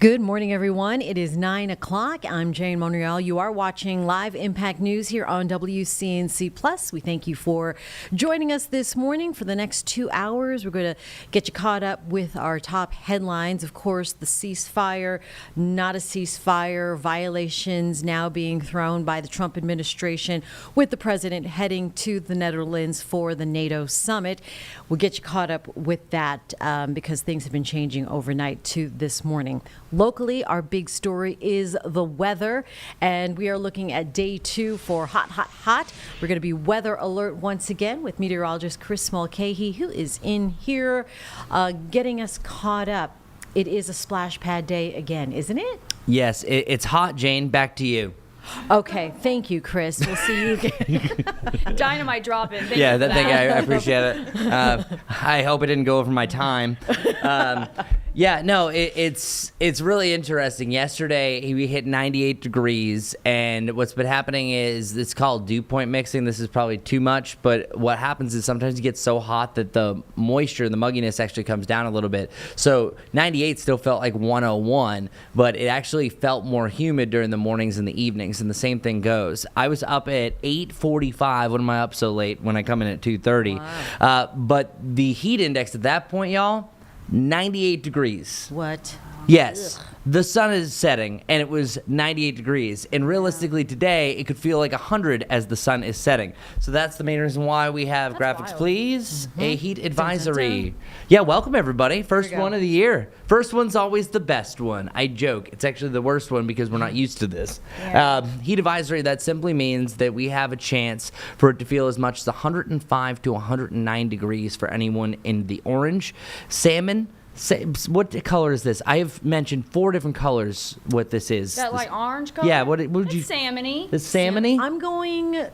Good morning, everyone. It is 9 o'clock. I'm Jane Monreal. You are watching Live Impact News here on WCNC Plus. We thank you for joining us this morning. For the next 2 hours, we're going to get you caught up with our top headlines. Of course, the ceasefire, not a ceasefire, violations now being thrown by the Trump administration with the president heading to the Netherlands for the NATO summit. We'll get you caught up with that because things have been changing overnight to this morning. Locally, our big story is the weather, and we are looking at day 2 for hot, hot, hot. We're going to be weather alert once again with meteorologist Chris Mulcahy, who is in here getting us caught up. It is a splash pad day again, isn't it? Yes, it's hot, Jane. Back to you. Okay, thank you, Chris. We'll see you again. Dynamite drop in. Thank you. I appreciate it. I hope it didn't go over my time. It's really interesting. Yesterday, we hit 98 degrees, and what's been happening is it's called dew point mixing. This is probably too much, but what happens is sometimes it gets so hot that the moisture, the mugginess actually comes down a little bit. So 98 still felt like 101, but it actually felt more humid during the mornings and the evenings, and the same thing goes. I was up at 8:45. When am I up so late when I come in at 2:30? Wow. But the heat index at that point, y'all, 98 degrees. What? Yes. Ugh. The sun is setting, and it was 98 degrees. And realistically today, it could feel like 100 as the sun is setting. So that's the main reason why we have graphics, wild. Please. Mm-hmm. A heat advisory. Dun, dun, dun. Yeah, welcome, everybody. First we go. one of the year. First one's always the best one. I joke. It's actually the worst one because we're not used to this. Yeah. Heat advisory, that simply means that we have a chance for it to feel as much as 105 to 109 degrees for anyone in the orange. Salmon. What color is this? I have mentioned 4 different colors. What this is? That like orange color? Yeah. What would you? It's salmony. It's salmony. I'm going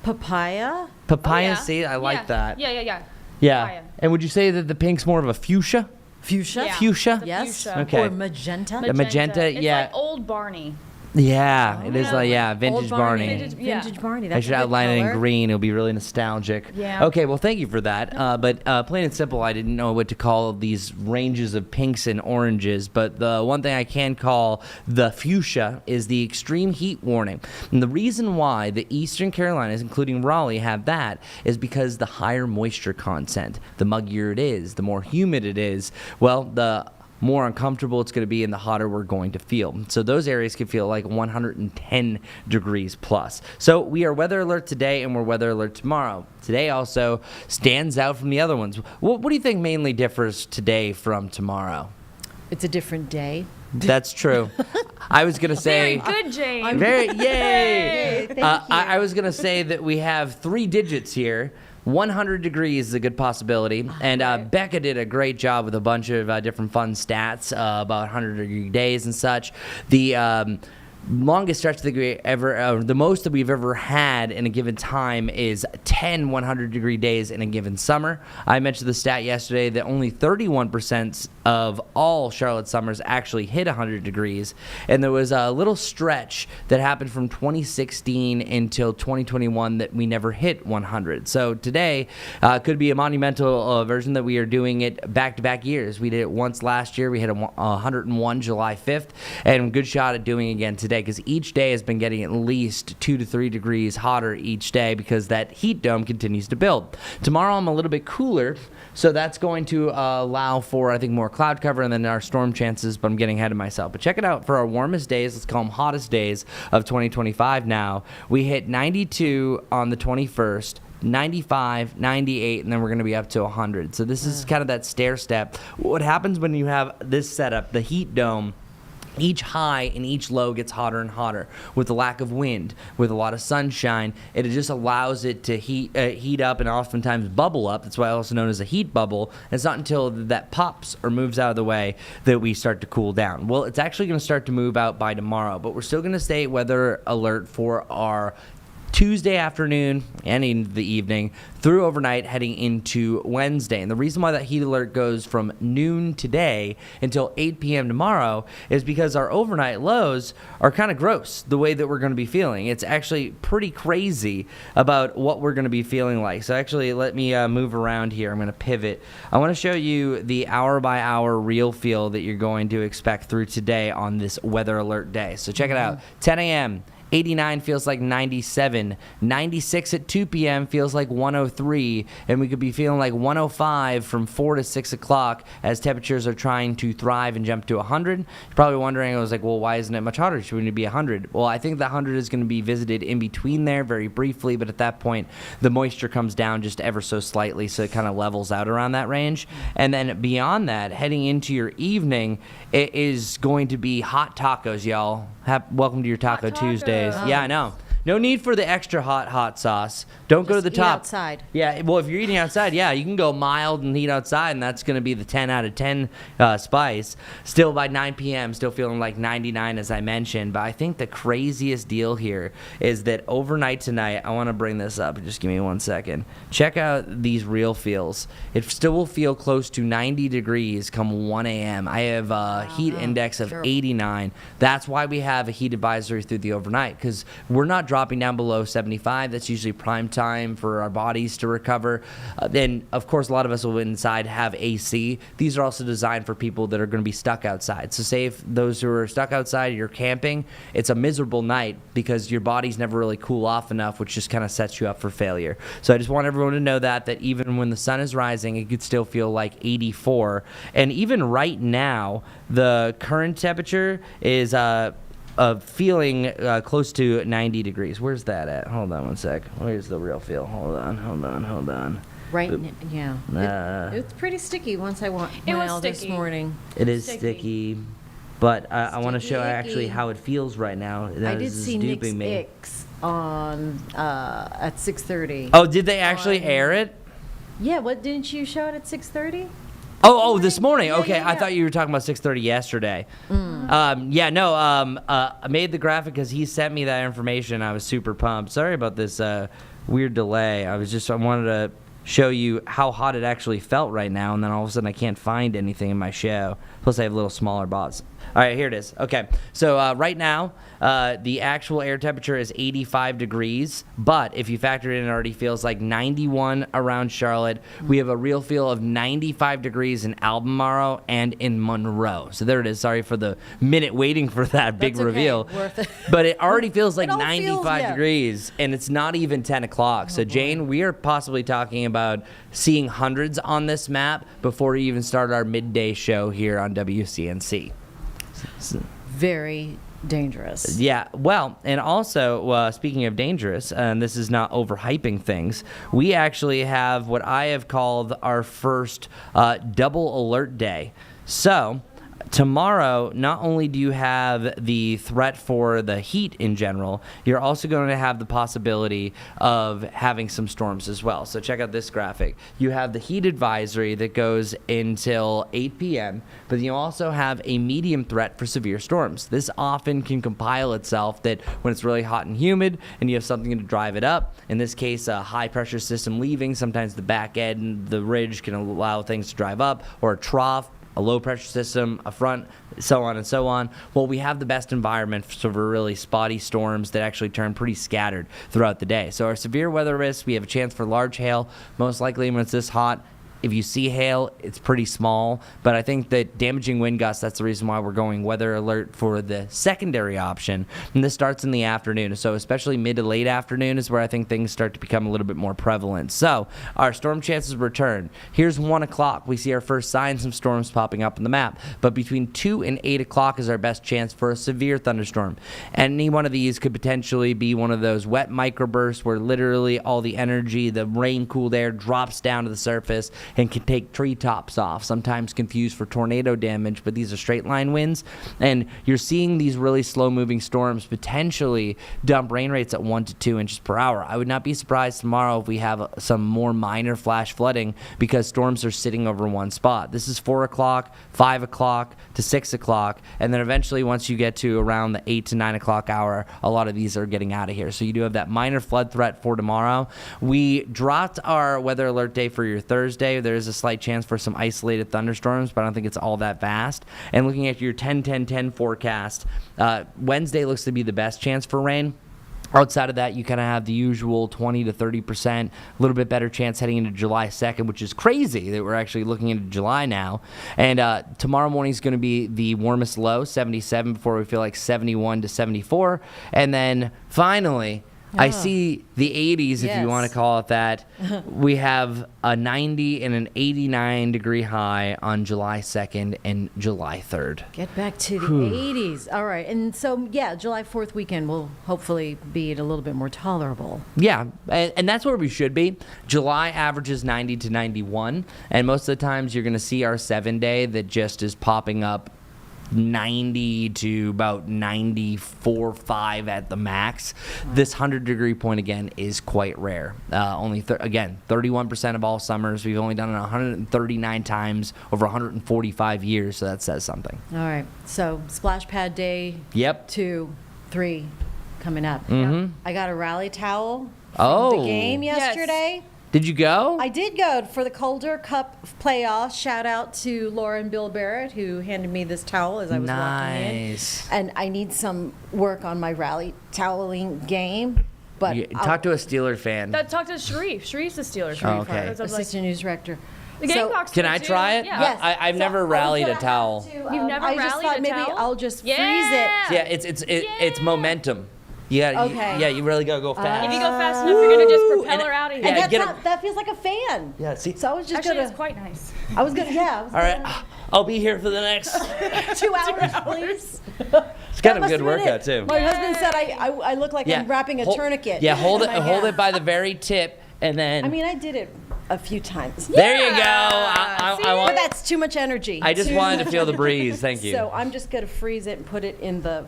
papaya. Papaya. Oh, yeah. See, I like that. Yeah. Yeah. Papaya. And would you say that the pink's more of a fuchsia? Fuchsia? Yeah. Fuchsia. The Yes. fuchsia. Okay. Or magenta. The magenta, It's yeah. like old Barney. Yeah, it is yeah. like vintage Old Barney. Vintage Barney. I That's should a good outline it in color. green. It'll be really nostalgic. Yeah. Okay, well, thank you for that. But plain and simple, I didn't know what to call these ranges of pinks and oranges. But the one thing I can call the fuchsia is the extreme heat warning. And the reason why the Eastern Carolinas, including Raleigh, have that is because the higher moisture content, the muggier it is, the more humid it is, well, the more uncomfortable it's going to be and the hotter we're going to feel. So those areas can feel like 110 degrees plus. So we are weather alert today and we're weather alert tomorrow. Today also stands out from the other ones. What do you think mainly differs today from tomorrow? It's a different day. That's true. I was going to say... Very good, Jane. Yay! Thank you. I was going to say that we have 3 digits here. 100 degrees is a good possibility. And Becca did a great job with a bunch of different fun stats about 100-degree days and such. The longest stretch that we the most that we've ever had in a given time is 10 100-degree days in a given summer. I mentioned the stat yesterday that only 31% of all Charlotte summers actually hit 100 degrees. And there was a little stretch that happened from 2016 until 2021 that we never hit 100. So today could be a monumental version that we are doing it back-to-back years. We did it once last year. We hit 101 July 5th, and good shot at doing it again today because each day has been getting at least 2 to 3 degrees hotter each day because that heat dome continues to build. Tomorrow I'm a little bit cooler, so that's going to allow for, I think, more cloud cover and then our storm chances, but I'm getting ahead of myself. But check it out. For our warmest days, let's call them hottest days of 2025 now, we hit 92 on the 21st, 95, 98, and then we're going to be up to 100. So this is kind of that stair step. What happens when you have this setup, the heat dome, each high and each low gets hotter and hotter with the lack of wind, with a lot of sunshine. It just allows it to heat up and oftentimes bubble up. That's why also known as a heat bubble. And it's not until that pops or moves out of the way that we start to cool down. Well, it's actually going to start to move out by tomorrow, but we're still going to stay weather alert for our Tuesday afternoon and in the evening through overnight heading into Wednesday. And the reason why that heat alert goes from noon today until 8 p.m. tomorrow is because our overnight lows are kind of gross the way that we're going to be feeling. It's actually pretty crazy about what we're going to be feeling like. So actually, let me move around here. I'm going to pivot. I want to show you the hour by hour real feel that you're going to expect through today on this weather alert day. So check it out. 10 a.m. 89 feels like 97. 96 at 2 p.m. feels like 103. And we could be feeling like 105 from 4 to 6 o'clock as temperatures are trying to thrive and jump to 100. You're probably wondering, I was like, well, why isn't it much hotter? Should we be 100? Well, I think the 100 is going to be visited in between there very briefly. But at that point, the moisture comes down just ever so slightly. So it kind of levels out around that range. And then beyond that, heading into your evening, it is going to be hot tacos, y'all. Welcome to your Taco Hot tacos. Tuesdays. Yeah, I know. No need for the extra hot sauce. Don't go to the Eat top. outside. Yeah, well, if you're eating outside, yeah, you can go mild and eat outside, and that's going to be the 10 out of 10 spice. Still by 9 p.m., still feeling like 99, as I mentioned. But I think the craziest deal here is that overnight tonight, I want to bring this up. Just give me 1 second. Check out these real feels. It still will feel close to 90 degrees come 1 a.m. I have a heat index of 89. That's why we have a heat advisory through the overnight, because we're not dropping down below 75. That's usually prime time for our bodies to recover. Then, of course, a lot of us will inside have AC. These are also designed for people that are going to be stuck outside. So say if those who are stuck outside, you're camping, it's a miserable night because your body's never really cool off enough, which just kind of sets you up for failure. So I just want everyone to know that even when the sun is rising, it could still feel like 84. And even right now, the current temperature is feeling close to 90 degrees. Where's that at? Hold on 1 sec. Where's the real feel? Hold on. Right now, yeah. It's pretty sticky once I went It was out this sticky. morning. It is Sticky. sticky, but I want to show Sticky. actually how it feels right now. I That did is see Nick's duping me. Ix on at 6:30. Oh, did they actually air it? Yeah, what didn't you show it at 6:30? Oh, this morning. Yeah, Okay, yeah, I yeah. thought you were talking about 6:30 yesterday. I made the graphic because he sent me that information. I was super pumped. Sorry about this weird delay. I wanted to show you how hot it actually felt right now, and then all of a sudden I can't find anything in my show. Plus I have little smaller bots. All right, here it is. Okay, so right now the actual air temperature is 85 degrees, but if you factor it in, it already feels like 91 around Charlotte. We have a real feel of 95 degrees in Albemarle and in Monroe. So there it is. Sorry for the minute waiting for that big That's okay. reveal. Worth it. But it already feels like It all feels, 95 yeah. degrees, and it's not even 10 o'clock. So, Jane, we are possibly talking about seeing hundreds on this map before we even start our midday show here on WCNC. Very dangerous. Yeah, well, and also, speaking of dangerous, and this is not overhyping things, we actually have what I have called our first double alert day. So, tomorrow, not only do you have the threat for the heat in general, you're also going to have the possibility of having some storms as well. So check out this graphic. You have the heat advisory that goes until 8 p.m., but you also have a medium threat for severe storms. This often can compile itself that when it's really hot and humid and you have something to drive it up, in this case, a high pressure system leaving, sometimes the back end, the ridge can allow things to drive up, or a trough, a low pressure system, a front, so on and so on. Well, we have the best environment for really spotty storms that actually turn pretty scattered throughout the day. So our severe weather risks, we have a chance for large hail, most likely when it's this hot. If you see hail, it's pretty small, but I think that damaging wind gusts, that's the reason why we're going weather alert for the secondary option. And this starts in the afternoon, so especially mid to late afternoon is where I think things start to become a little bit more prevalent. So our storm chances return. Here's 1 o'clock. We see our first signs of storms popping up on the map, but between 2 and 8 o'clock is our best chance for a severe thunderstorm. Any one of these could potentially be one of those wet microbursts where literally all the energy, the rain-cooled air drops down to the surface and can take tree tops off, sometimes confused for tornado damage, but these are straight line winds. And you're seeing these really slow moving storms potentially dump rain rates at 1 to 2 inches per hour. I would not be surprised tomorrow if we have some more minor flash flooding because storms are sitting over one spot. This is 4 o'clock, 5 o'clock to 6 o'clock, and then eventually once you get to around the 8 to 9 o'clock hour, a lot of these are getting out of here. So you do have that minor flood threat for tomorrow. We dropped our weather alert day for your Thursday. There is a slight chance for some isolated thunderstorms, but I don't think it's all that vast. And looking at your 10-10-10 forecast, Wednesday looks to be the best chance for rain. Outside of that, you kind of have the usual 20 to 30%, a little bit better chance heading into July 2nd, which is crazy that we're actually looking into July now. And tomorrow morning is going to be the warmest low, 77, before we feel like 71 to 74. And then finally, I see the 80s, if you want to call it that. We have a 90 and an 89 degree high on July 2nd and July 3rd. Get back to the 80s. All right. And so, yeah, July 4th weekend will hopefully be a little bit more tolerable. Yeah, and that's where we should be. July averages 90 to 91, and most of the times you're going to see our 7-day that just is popping up 90 to about 94.5 at the max. This 100-degree point, again, is quite rare. Only, again, 31% of all summers. We've only done it 139 times over 145 years, so that says something. All right. So, splash pad day. Yep. 2, 3 coming up. Mm-hmm. I got a rally towel from the game yesterday. Did you go? I did go for the Calder Cup playoffs. Shout out to Laura and Bill Barrett, who handed me this towel as I was walking in. And I need some work on my rally toweling game. But talk to a Steeler fan. Talk to Sharif. Sharif's a Steeler fan. Oh, okay. Assistant news director. The Gamecocks can I try it? Yeah. Yes. I've never rallied a towel. You've never I just rallied thought a maybe towel? I'll just freeze it. Yeah, it's momentum. Yeah, Okay. you really gotta go fast. If you go fast enough, you're gonna just propel her out of here. And that feels like a fan. Yeah, see. So I was just Actually, gonna. it's quite nice. I was gonna. Yeah. All right, I'll be here for the next 2 hours, please. It's kind of a good workout too. My husband said I look like I'm wrapping a tourniquet. Yeah, hold it by the very tip, and then. I mean, I did it a few times. There you go. I But want. that's too much energy. I just wanted to feel the breeze. Thank you. So I'm just gonna freeze it and put it in the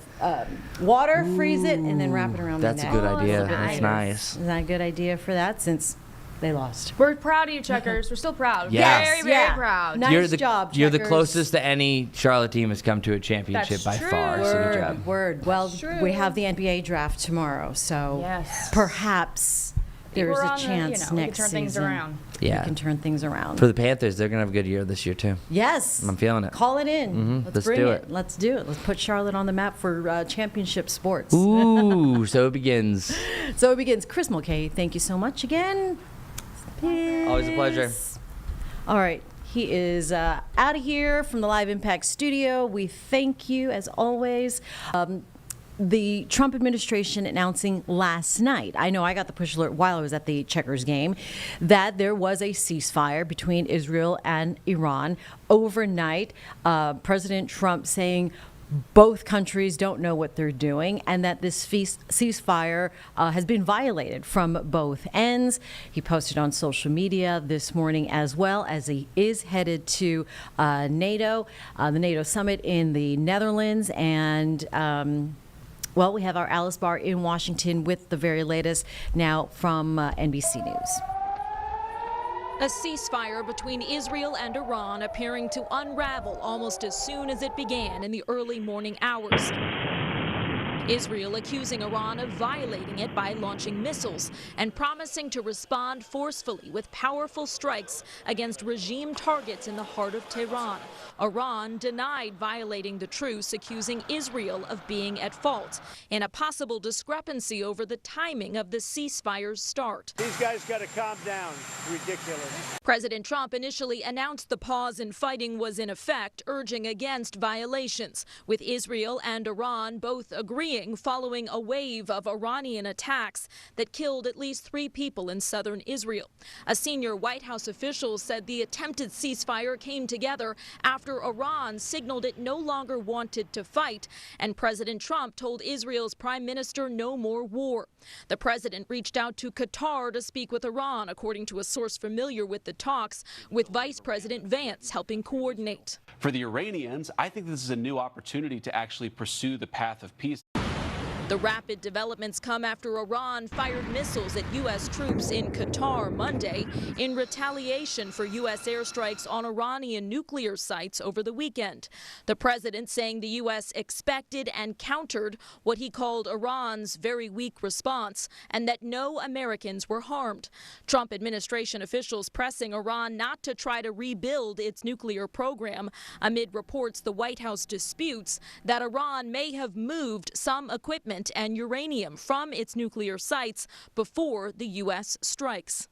water, freeze it, and then wrap it around the neck. That's a good idea. nice. That's nice. Is that a good idea for that? Since they lost. We're proud of you, Checkers. We're still proud. Yes. Very, very proud. Nice job, You're the Checkers. closest that any Charlotte team has come to a championship That's by true. far. So good job. Word. Well, true. we have the NBA draft tomorrow, so Yes. perhaps there's a chance we can next turn things season around. Yeah. we can turn things around. For the Panthers, they're gonna have a good year this year too. Yes. I'm feeling it. Call it in. Let's bring do it. it. Let's do it. Let's put Charlotte on the map for championship sports. Ooh, so it begins. So it begins. Chris Mulcahy, thank you so much again. Always a pleasure. All right. He is out of here from the Live Impact studio. We thank you as always. The Trump administration announcing last night, I know I got the push alert while I was at the Checkers game, that there was a ceasefire between Israel and Iran overnight. President Trump saying both countries don't know what they're doing and that this ceasefire has been violated from both ends. He posted on social media this morning as well as he is headed to NATO, the NATO summit in the Netherlands. And well, we have our Alice Barr in Washington with the very latest now from NBC News. A ceasefire between Israel and Iran appearing to unravel almost as soon as it began in the early morning hours. Israel accusing Iran of violating it by launching missiles and promising to respond forcefully with powerful strikes against regime targets in the heart of Tehran. Iran denied violating the truce, accusing Israel of being at fault in a possible discrepancy over the timing of the ceasefire's start. These guys got to calm down. Ridiculous. President Trump initially announced the pause in fighting was in effect, urging against violations, with Israel and Iran both agreeing fleeing following a wave of Iranian attacks that killed at least 3 people in southern Israel. A senior White House official said the attempted ceasefire came together after Iran signaled it no longer wanted to fight, and President Trump told Israel's prime minister no more war. The president reached out to Qatar to speak with Iran, according to a source familiar with the talks, with Vice President Vance helping coordinate. For the Iranians, I think this is a new opportunity to actually pursue the path of peace. The rapid developments come after Iran fired missiles at U.S. troops in Qatar Monday in retaliation for U.S. airstrikes on Iranian nuclear sites over the weekend. The president saying the U.S. expected and countered what he called Iran's very weak response, and that no Americans were harmed. Trump administration officials pressing Iran not to try to rebuild its nuclear program amid reports the White House disputes that Iran may have moved some equipment and uranium from its nuclear sites before the U.S. strikes.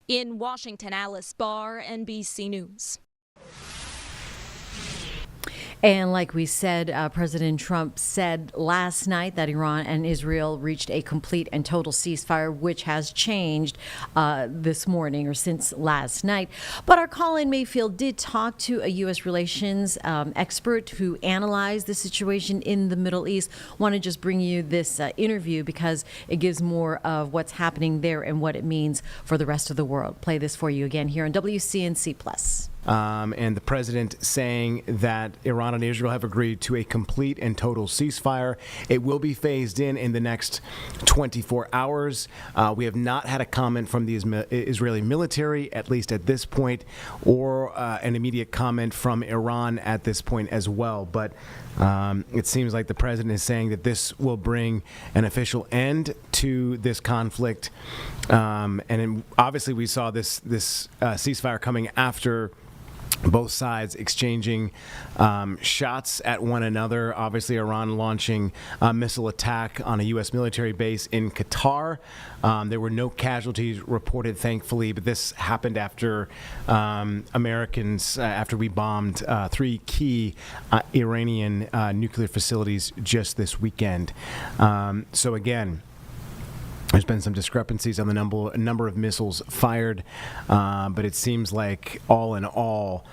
In Washington, Alice Barr, NBC News. And like we said, President Trump said last night that Iran and Israel reached a complete and total ceasefire, which has changed this morning or since last night. But our Colin Mayfield did talk to a U.S. relations expert who analyzed the situation in the Middle East. Want to just bring you this interview because it gives more of what's happening there and what it means for the rest of the world. Play this for you again here on WCNC Plus. And the president saying that Iran and Israel have agreed to a complete and total ceasefire. It will be phased in the next 24 hours. We have not had a comment from the Israeli military, at least at this point, or an immediate comment from Iran at this point as well. But it seems like the president is saying that this will bring an official end to this conflict. And obviously we saw this ceasefire coming after both sides exchanging shots at one another. Obviously, Iran launching a missile attack on a U.S. military base in Qatar. There were no casualties reported, thankfully, but this happened after Americans, after we bombed 3 key Iranian nuclear facilities just this weekend. So again, there's been some discrepancies on the number of missiles fired, but it seems like all in all,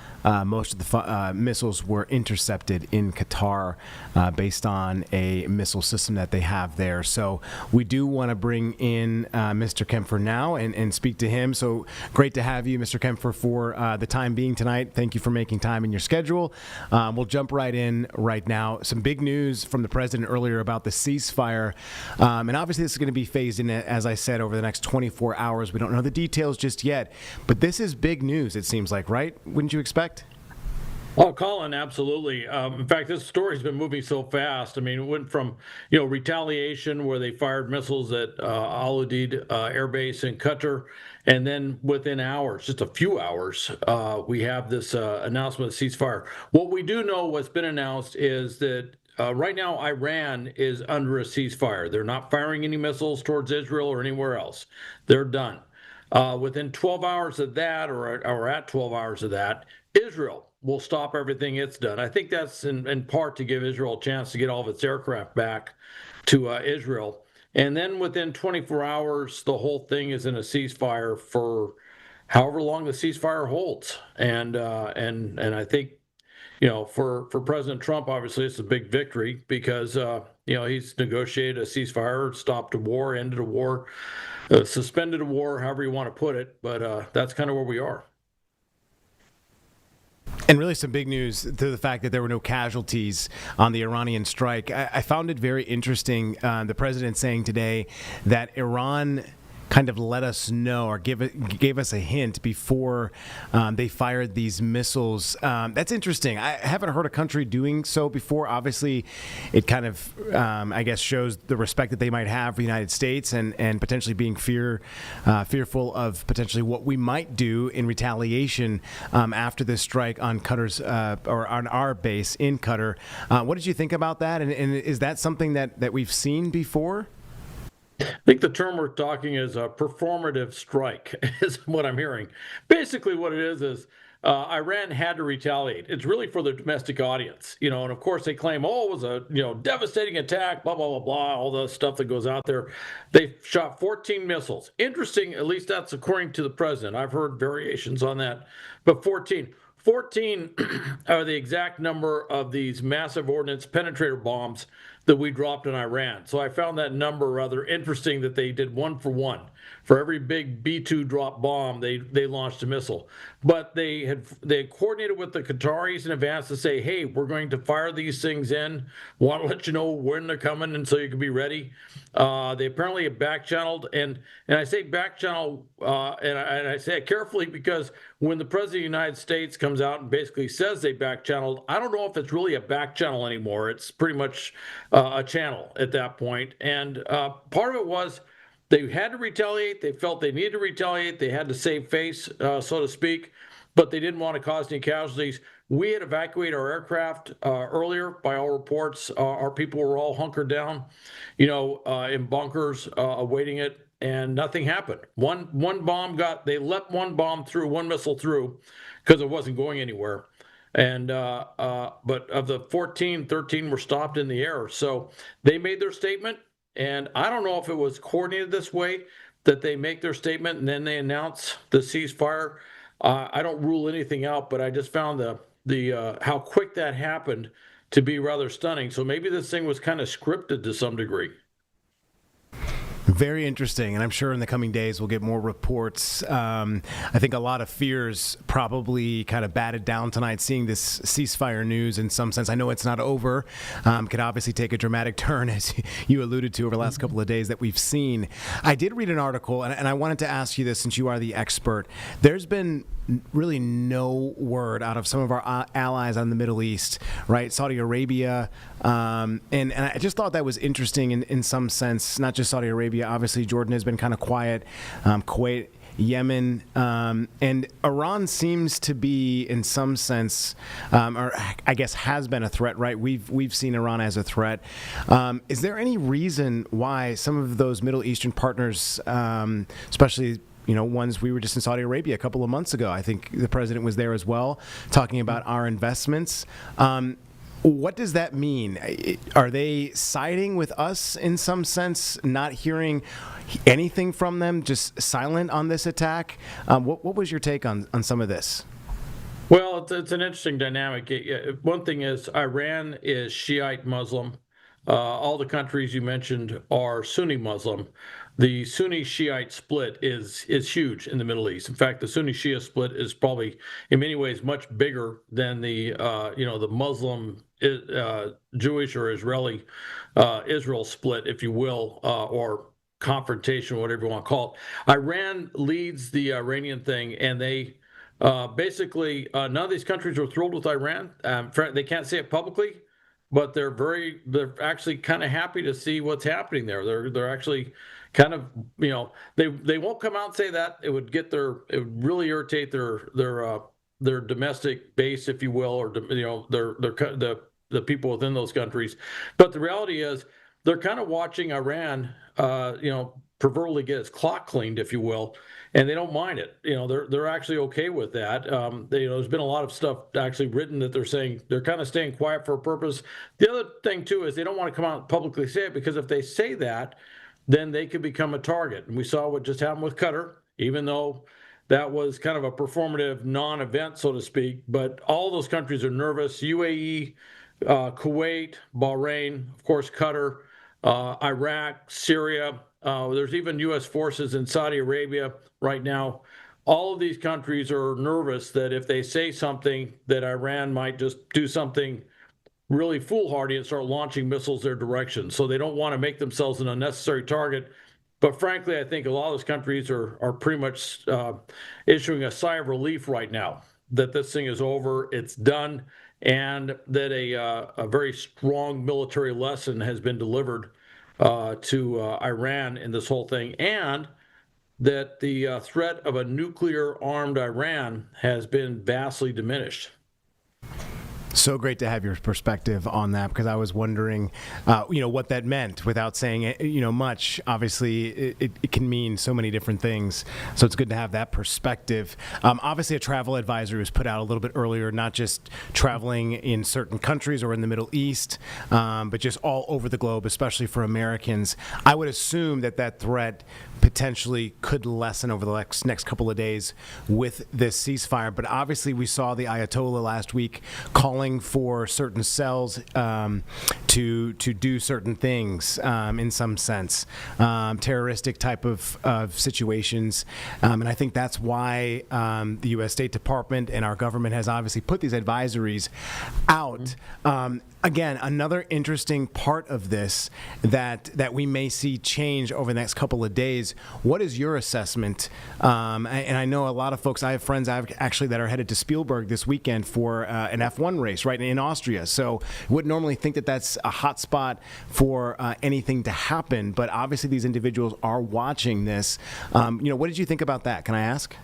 most of the missiles were intercepted in Qatar based on a missile system that they have there. So we do want to bring in Mr. Kempfer now and speak to him. So great to have you, Mr. Kempfer, for the time being tonight. Thank you for making time in your schedule. We'll jump right in right now. Some big news from the president earlier about the ceasefire. And obviously this is going to be phased in, as I said, over the next 24 hours. We don't know the details just yet, but this is big news, it seems like, right? Wouldn't you expect? Oh, Colin, absolutely. In fact, this story's been moving so fast. I mean, it went from, retaliation where they fired missiles at Al Udeid Air Base in Qatar, and then within hours, just a few hours, we have this announcement of ceasefire. What we do know, what's been announced, is that right now Iran is under a ceasefire. They're not firing any missiles towards Israel or anywhere else. They're done. Within 12 hours of that, or at 12 hours of that, Israel will stop everything it's done. I think that's in part to give Israel a chance to get all of its aircraft back to Israel. And then within 24 hours, the whole thing is in a ceasefire for however long the ceasefire holds. And I think, for President Trump, obviously it's a big victory because, he's negotiated a ceasefire, stopped a war, ended a war, suspended a war, however you want to put it. But that's kind of where we are. And really some big news to the fact that there were no casualties on the Iranian strike. I found it very interesting, the president saying today that Iran kind of let us know or gave us a hint before they fired these missiles. That's interesting. I haven't heard a country doing so before. Obviously, it kind of, I guess, shows the respect that they might have for the United States and potentially being fearful of potentially what we might do in retaliation after this strike on Qatar's or on our base in Qatar. What did you think about that? And is that something that we've seen before? I think the term we're talking is a performative strike is what I'm hearing. Basically what it is Iran had to retaliate. It's really for their domestic audience, and of course they claim, oh, it was a devastating attack, blah blah blah blah, all the stuff that goes out there. They shot 14 missiles. Interesting, at least that's according to the president. I've heard variations on that, but 14 are the exact number of these massive ordnance penetrator bombs that we dropped in Iran. So I found that number rather interesting, that they did 1 for 1. For every big B-2 drop bomb, they launched a missile. But they had coordinated with the Qataris in advance to say, hey, we're going to fire these things in. Want to let you know when they're coming, and so you can be ready. They apparently have back-channeled, and I say back-channel, and I say it carefully, because when the President of the United States comes out and basically says they back-channeled, I don't know if it's really a back-channel anymore. It's pretty much a channel at that point. And part of it was they had to retaliate. They felt they needed to retaliate. They had to save face, so to speak, but they didn't want to cause any casualties. We had evacuated our aircraft earlier, by all reports. Our people were all hunkered down, in bunkers, awaiting it, and nothing happened. One bomb they let one missile through, because it wasn't going anywhere. And but of the 14, 13 were stopped in the air. So they made their statement, and I don't know if it was coordinated this way, that they make their statement and then they announce the ceasefire. I don't rule anything out, but I just found the how quick that happened to be rather stunning. So maybe this thing was kind of scripted to some degree. Very interesting, and I'm sure in the coming days we'll get more reports. I think a lot of fears probably kind of batted down tonight, seeing this ceasefire news in some sense. I know it's not over. Could obviously take a dramatic turn, as you alluded to, over the last couple of days that we've seen. I did read an article, and I wanted to ask you this since you are the expert. There's been really no word out of some of our allies on the Middle East, right? Saudi Arabia, and I just thought that was interesting in some sense. Not just Saudi Arabia, obviously Jordan has been kind of quiet, Kuwait, Yemen, and Iran seems to be, in some sense, or I guess has been a threat, right? We've seen Iran as a threat. Is there any reason why some of those Middle Eastern partners, especially ones, we were just in Saudi Arabia a couple of months ago, I think the president was there as well, talking about our investments. What does that mean? Are they siding with us in some sense, not hearing anything from them, just silent on this attack? What was your take on some of this? Well, it's an interesting dynamic. One thing is, Iran is Shiite Muslim. All the countries you mentioned are Sunni Muslim. The Sunni-Shiite split is huge in the Middle East. In fact, the Sunni-Shia split is probably, in many ways, much bigger than the the Muslim, Jewish or Israeli Israel split, if you will, or confrontation, whatever you want to call it. Iran leads the Iranian thing, and they basically, none of these countries are thrilled with Iran. They can't say it publicly, but they're actually kind of happy to see what's happening there. They're actually kind of, they won't come out and say that. It would really irritate their domestic base, if you will, or the people within those countries. But the reality is, they're kind of watching Iran, proverbially get its clock cleaned, if you will, and they don't mind it. They're actually okay with that. There's been a lot of stuff actually written that they're saying they're kind of staying quiet for a purpose. The other thing too is they don't want to come out and publicly say it, because if they say that, then they could become a target. And we saw what just happened with Qatar, even though that was kind of a performative non-event, so to speak. But all those countries are nervous. UAE, Kuwait, Bahrain, of course, Qatar, Iraq, Syria. There's even U.S. forces in Saudi Arabia right now. All of these countries are nervous that if they say something, that Iran might just do something really foolhardy and start launching missiles their direction. So they don't want to make themselves an unnecessary target. But frankly, I think a lot of those countries are pretty much issuing a sigh of relief right now that this thing is over, it's done, and that a very strong military lesson has been delivered to Iran in this whole thing, and that the threat of a nuclear-armed Iran has been vastly diminished. So great to have your perspective on that, because I was wondering, what that meant without saying, much. Obviously, it can mean so many different things. So it's good to have that perspective. Obviously, a travel advisory was put out a little bit earlier, not just traveling in certain countries or in the Middle East, but just all over the globe, especially for Americans. I would assume that threat potentially could lessen over the next couple of days with this ceasefire. But obviously, we saw the Ayatollah last week calling for certain cells to do certain things in some sense, terroristic type of situations. And I think that's why the U.S. State Department and our government has obviously put these advisories out. Again, another interesting part of this that we may see change over the next couple of days. What is your assessment? And I know a lot of folks, I have friends actually that are headed to Spielberg this weekend for an F1 race, right, in Austria. So would normally think that that's a hot spot for anything to happen. But obviously these individuals are watching this. What did you think about that? Can I ask?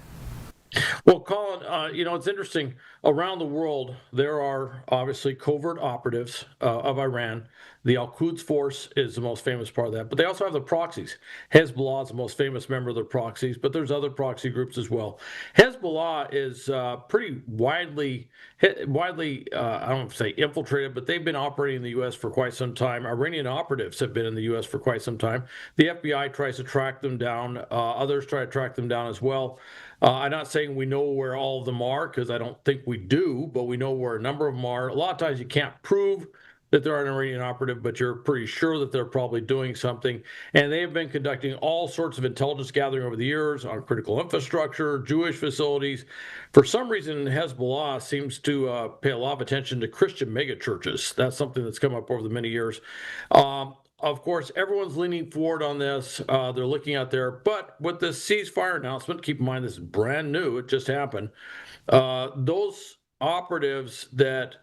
Well, Colin, it's interesting. Around the world, there are obviously covert operatives of Iran. The Al-Quds Force is the most famous part of that. But they also have the proxies. Hezbollah is the most famous member of their proxies, but there's other proxy groups as well. Hezbollah is pretty widely, I don't want to say infiltrated, but they've been operating in the U.S. for quite some time. Iranian operatives have been in the U.S. for quite some time. The FBI tries to track them down. Others try to track them down as well. I'm not saying we know where all of them are, because I don't think we do, but we know where a number of them are. A lot of times you can't prove that they're an Iranian operative, but you're pretty sure that they're probably doing something. And they have been conducting all sorts of intelligence gathering over the years on critical infrastructure, Jewish facilities. For some reason, Hezbollah seems to pay a lot of attention to Christian megachurches. That's something that's come up over the many years. Of course, everyone's leaning forward on this. They're looking out there. But with this ceasefire announcement, keep in mind this is brand new. It just happened. Those operatives that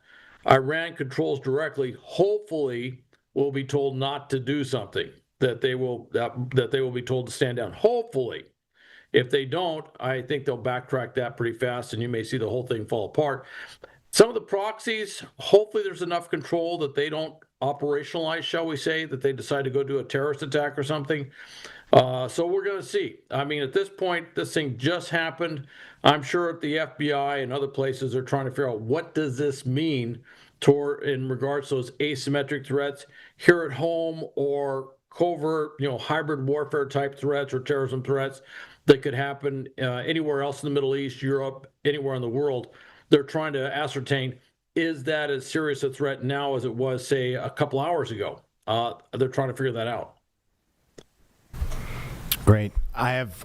Iran controls directly, hopefully, will be told not to do something. That they will be told to stand down. Hopefully. If they don't, I think they'll backtrack that pretty fast, and you may see the whole thing fall apart. Some of the proxies, hopefully there's enough control that they don't operationalize, shall we say, that they decide to go do a terrorist attack or something. So we're going to see. I mean, at this point, this thing just happened. I'm sure at the FBI and other places are trying to figure out what does this mean in regards to those asymmetric threats here at home, or covert, hybrid warfare type threats or terrorism threats that could happen anywhere else in the Middle East, Europe, anywhere in the world. They're trying to ascertain, is that as serious a threat now as it was, say, a couple hours ago? They're trying to figure that out. Great. I have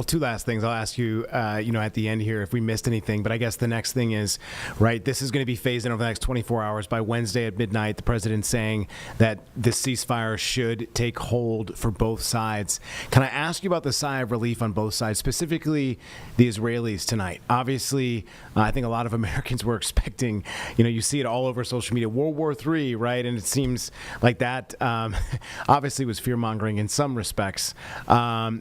two last things I'll ask you, at the end here if we missed anything. But I guess the next thing is, right, this is going to be phased in over the next 24 hours. By Wednesday at midnight, the president's saying that this ceasefire should take hold for both sides. Can I ask you about the sigh of relief on both sides, specifically the Israelis tonight? Obviously, I think a lot of Americans were expecting, you see it all over social media, World War III, right? And it seems like that obviously was fear-mongering in some respects.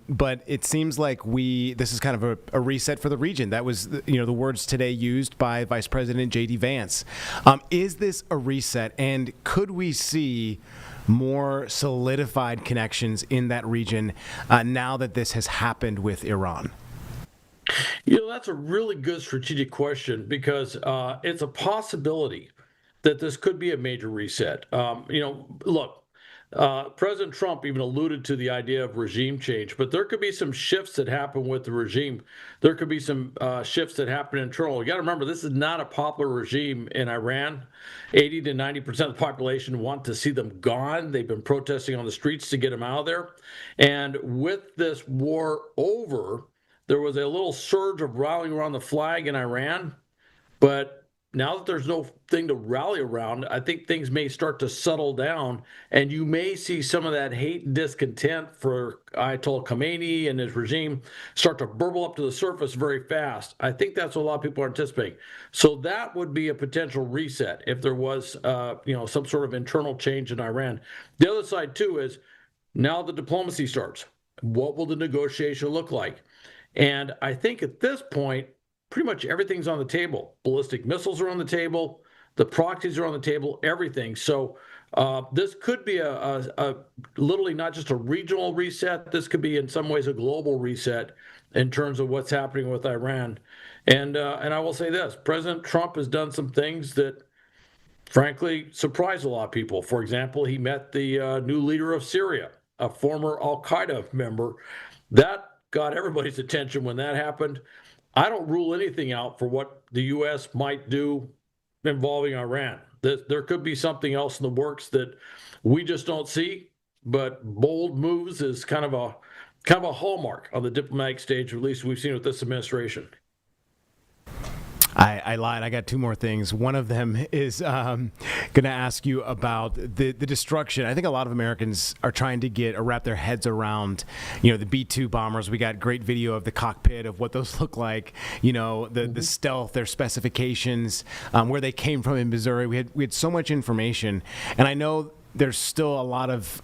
But it seems like this is kind of a reset for the region. That was, the words today used by Vice President J.D. Vance. Is this a reset, and could we see more solidified connections in that region now that this has happened with Iran? That's a really good strategic question, because it's a possibility that this could be a major reset. Look, President Trump even alluded to the idea of regime change, but there could be some shifts that happen with the regime. There could be some shifts that happen internal. You got to remember, this is not a popular regime in Iran. 80 to 90% of the population want to see them gone. They've been protesting on the streets to get them out of there. And with this war over, there was a little surge of rallying around the flag in Iran, but now that there's no thing to rally around, I think things may start to settle down, and you may see some of that hate and discontent for Ayatollah Khamenei and his regime start to burble up to the surface very fast. I think that's what a lot of people are anticipating. So that would be a potential reset if there was, some sort of internal change in Iran. The other side, too, is now the diplomacy starts. What will the negotiation look like? And I think at this point, pretty much everything's on the table. Ballistic missiles are on the table. The proxies are on the table, everything. So this could be a literally not just a regional reset. This could be in some ways a global reset in terms of what's happening with Iran. And I will say this, President Trump has done some things that frankly surprised a lot of people. For example, he met the new leader of Syria, a former Al-Qaeda member. That got everybody's attention when that happened. I don't rule anything out for what the U.S. might do involving Iran. There could be something else in the works that we just don't see, but bold moves is kind of a hallmark on the diplomatic stage, at least we've seen with this administration. I lied. I got two more things. One of them is going to ask you about the destruction. I think a lot of Americans are trying to wrap their heads around, the B-2 bombers. We got great video of the cockpit of what those look like, the stealth, their specifications, where they came from in Missouri. We had so much information, and I know there's still a lot of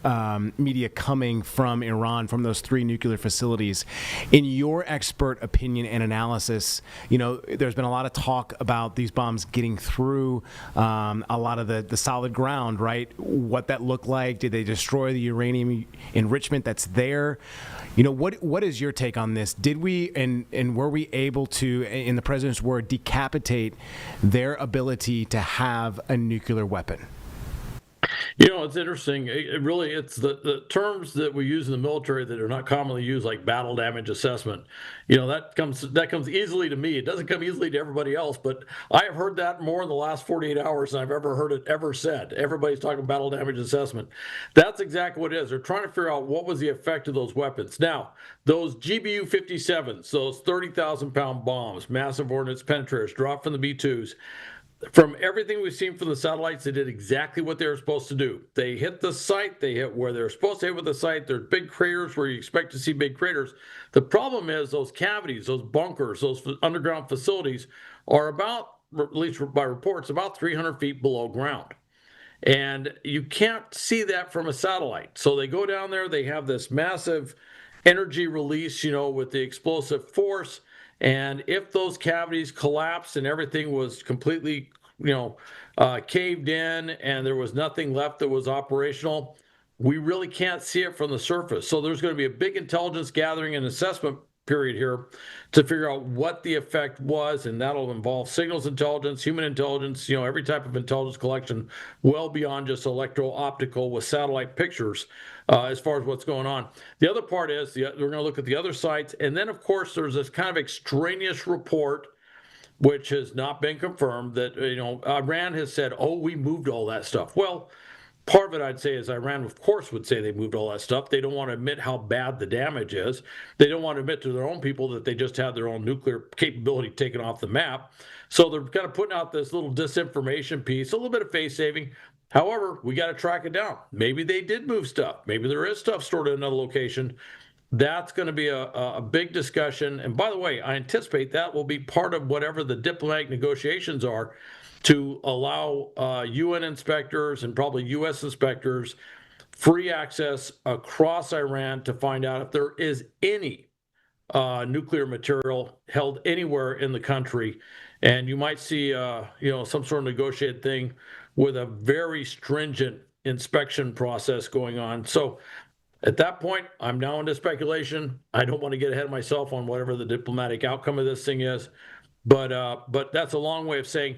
media coming from Iran, from those 3 nuclear facilities. In your expert opinion and analysis, there's been a lot of talk about these bombs getting through a lot of the solid ground, right? What that looked like? Did they destroy the uranium enrichment that's there? What is your take on this? Did we and were we able to, in the president's word, decapitate their ability to have a nuclear weapon? It's interesting. It's the terms that we use in the military that are not commonly used, like battle damage assessment. That comes easily to me. It doesn't come easily to everybody else, but I have heard that more in the last 48 hours than I've ever heard it ever said. Everybody's talking battle damage assessment. That's exactly what it is. They're trying to figure out what was the effect of those weapons. Now, those GBU-57s, those 30,000-pound bombs, massive ordnance penetrators, dropped from the B-2s, from everything we've seen from the satellites, they did exactly what they were supposed to do. They hit the site. They hit where they're supposed to hit with the site. There's big craters where you expect to see big craters. The problem is those cavities, those bunkers, those underground facilities are about, at least by reports, about 300 feet below ground. And you can't see that from a satellite. So they go down there. They have this massive energy release, with the explosive force. And if those cavities collapsed and everything was completely, caved in and there was nothing left that was operational, we really can't see it from the surface. So there's going to be a big intelligence gathering and assessment period here to figure out what the effect was, and that'll involve signals intelligence, human intelligence, every type of intelligence collection, well beyond just electro-optical with satellite pictures as far as what's going on. The other part is we're going to look at the other sites, and then of course there's this kind of extraneous report which has not been confirmed that Iran has said, we moved all that stuff. Well, part of it, I'd say, is Iran, of course, would say they moved all that stuff. They don't want to admit how bad the damage is. They don't want to admit to their own people that they just had their own nuclear capability taken off the map. So they're kind of putting out this little disinformation piece, a little bit of face saving. However, we got to track it down. Maybe they did move stuff. Maybe there is stuff stored in another location. That's going to be a big discussion. And by the way, I anticipate that will be part of whatever the diplomatic negotiations are, to allow UN inspectors and probably U.S. inspectors free access across Iran to find out if there is any nuclear material held anywhere in the country. And you might see, some sort of negotiated thing with a very stringent inspection process going on. So at that point, I'm now into speculation. I don't want to get ahead of myself on whatever the diplomatic outcome of this thing is. But that's a long way of saying,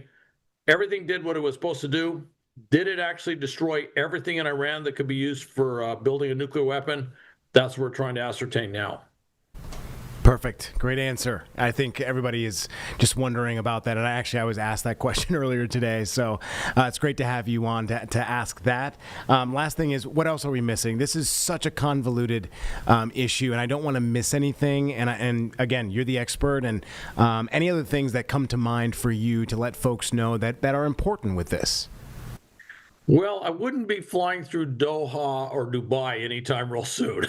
everything did what it was supposed to do. Did it actually destroy everything in Iran that could be used for building a nuclear weapon? That's what we're trying to ascertain now. Perfect. Great answer. I think everybody is just wondering about that. And I was asked that question earlier today. So it's great to have you on to ask that. Last thing is, what else are we missing? This is such a convoluted issue, and I don't want to miss anything. And again, you're the expert. And any other things that come to mind for you to let folks know that are important with this? Well, I wouldn't be flying through Doha or Dubai anytime real soon.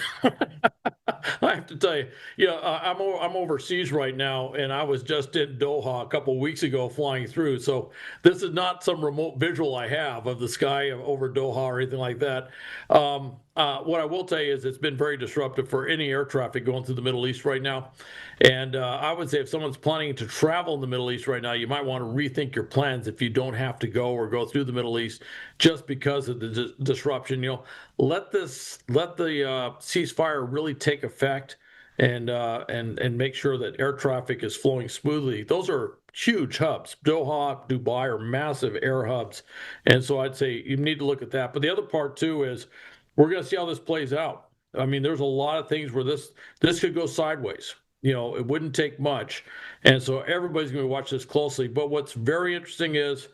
I have to tell you, I'm overseas right now, and I was just in Doha a couple of weeks ago flying through. So this is not some remote visual I have of the sky over Doha or anything like that. what I will tell you is it's been very disruptive for any air traffic going through the Middle East right now. And I would say if someone's planning to travel in the Middle East right now, you might want to rethink your plans if you don't have to go or go through the Middle East just because of the disruption. Let the ceasefire really take effect and make sure that air traffic is flowing smoothly. Those are huge hubs. Doha, Dubai are massive air hubs. And so I'd say you need to look at that. But the other part too is we're going to see how this plays out. I mean, there's a lot of things where this could go sideways. It wouldn't take much. And so everybody's going to watch this closely. But what's very interesting is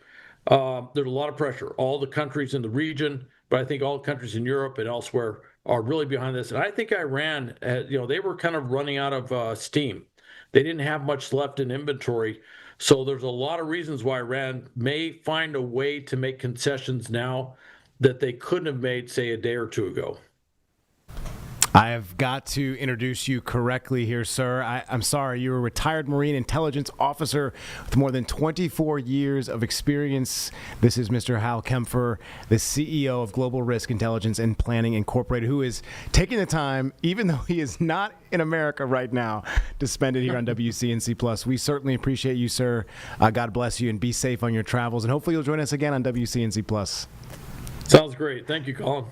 there's a lot of pressure. All the countries in the region, but I think all countries in Europe and elsewhere are really behind this. And I think Iran, they were kind of running out of steam. They didn't have much left in inventory. So there's a lot of reasons why Iran may find a way to make concessions now that they couldn't have made, say, a day or two ago. I have got to introduce you correctly here, sir. I'm sorry. You're a retired Marine intelligence officer with more than 24 years of experience. This is Mr. Hal Kempfer, the CEO of Global Risk Intelligence and Planning Incorporated, who is taking the time, even though he is not in America right now, to spend it here on WCNC Plus. We certainly appreciate you, sir. God bless you, and be safe on your travels. And hopefully you'll join us again on WCNC Plus. Sounds great. Thank you, Colin.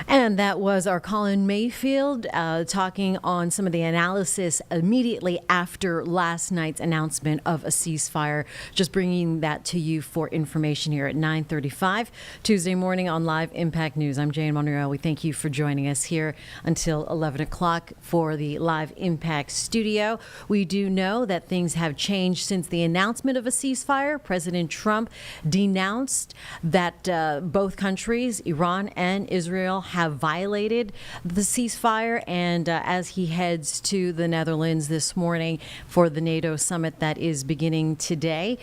And that was our Colin Mayfield talking on some of the analysis immediately after last night's announcement of a ceasefire. Just bringing that to you for information here at 9:35 Tuesday morning on Live Impact News. I'm Jane Monreal. We thank you for joining us here until 11 o'clock for the Live Impact studio. We do know that things have changed since the announcement of a ceasefire. President Trump denounced that both countries, Iran and Israel, have violated the ceasefire, and as he heads to the Netherlands this morning for the NATO summit that is beginning today,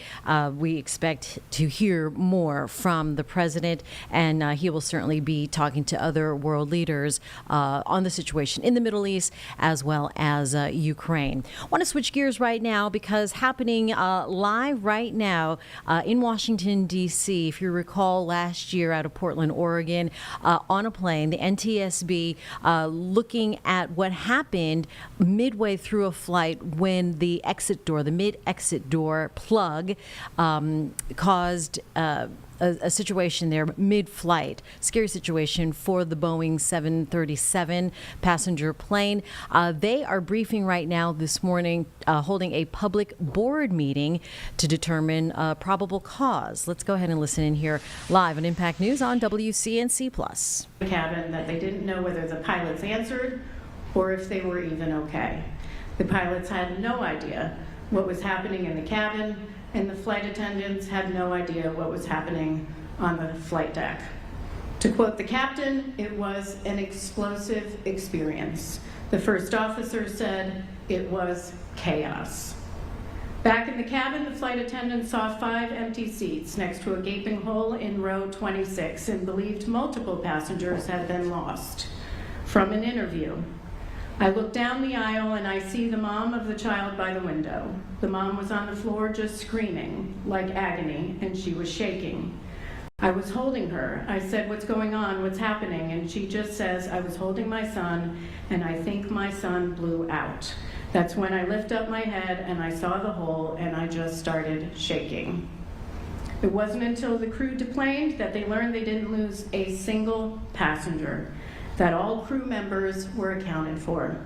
we expect to hear more from the president, and he will certainly be talking to other world leaders on the situation in the Middle East as well as Ukraine. I want to switch gears right now because happening live right now in Washington, D.C., if you recall last year out of Portland, Oregon, on a plane, the NTSB looking at what happened midway through a flight when the mid-exit door plug caused a situation there mid-flight. Scary situation for the Boeing 737 passenger plane. They are briefing right now this morning, holding a public board meeting to determine probable cause. Let's go ahead and listen in here live on Impact News on WCNC Plus. Cabin that they didn't know whether the pilots answered or if they were even okay. The pilots had no idea what was happening in the cabin, and the flight attendants had no idea what was happening on the flight deck. To quote the captain, it was an explosive experience. The first officer said it was chaos. Back in the cabin, the flight attendant saw 5 empty seats next to a gaping hole in row 26 and believed multiple passengers had been lost. From an interview, I look down the aisle and I see the mom of the child by the window. The mom was on the floor just screaming like agony, and she was shaking. I was holding her. I said, "What's going on? What's happening?" And she just says, "I was holding my son and I think my son blew out." That's when I lift up my head and I saw the hole and I just started shaking. It wasn't until the crew deplaned that they learned they didn't lose a single passenger, that all crew members were accounted for.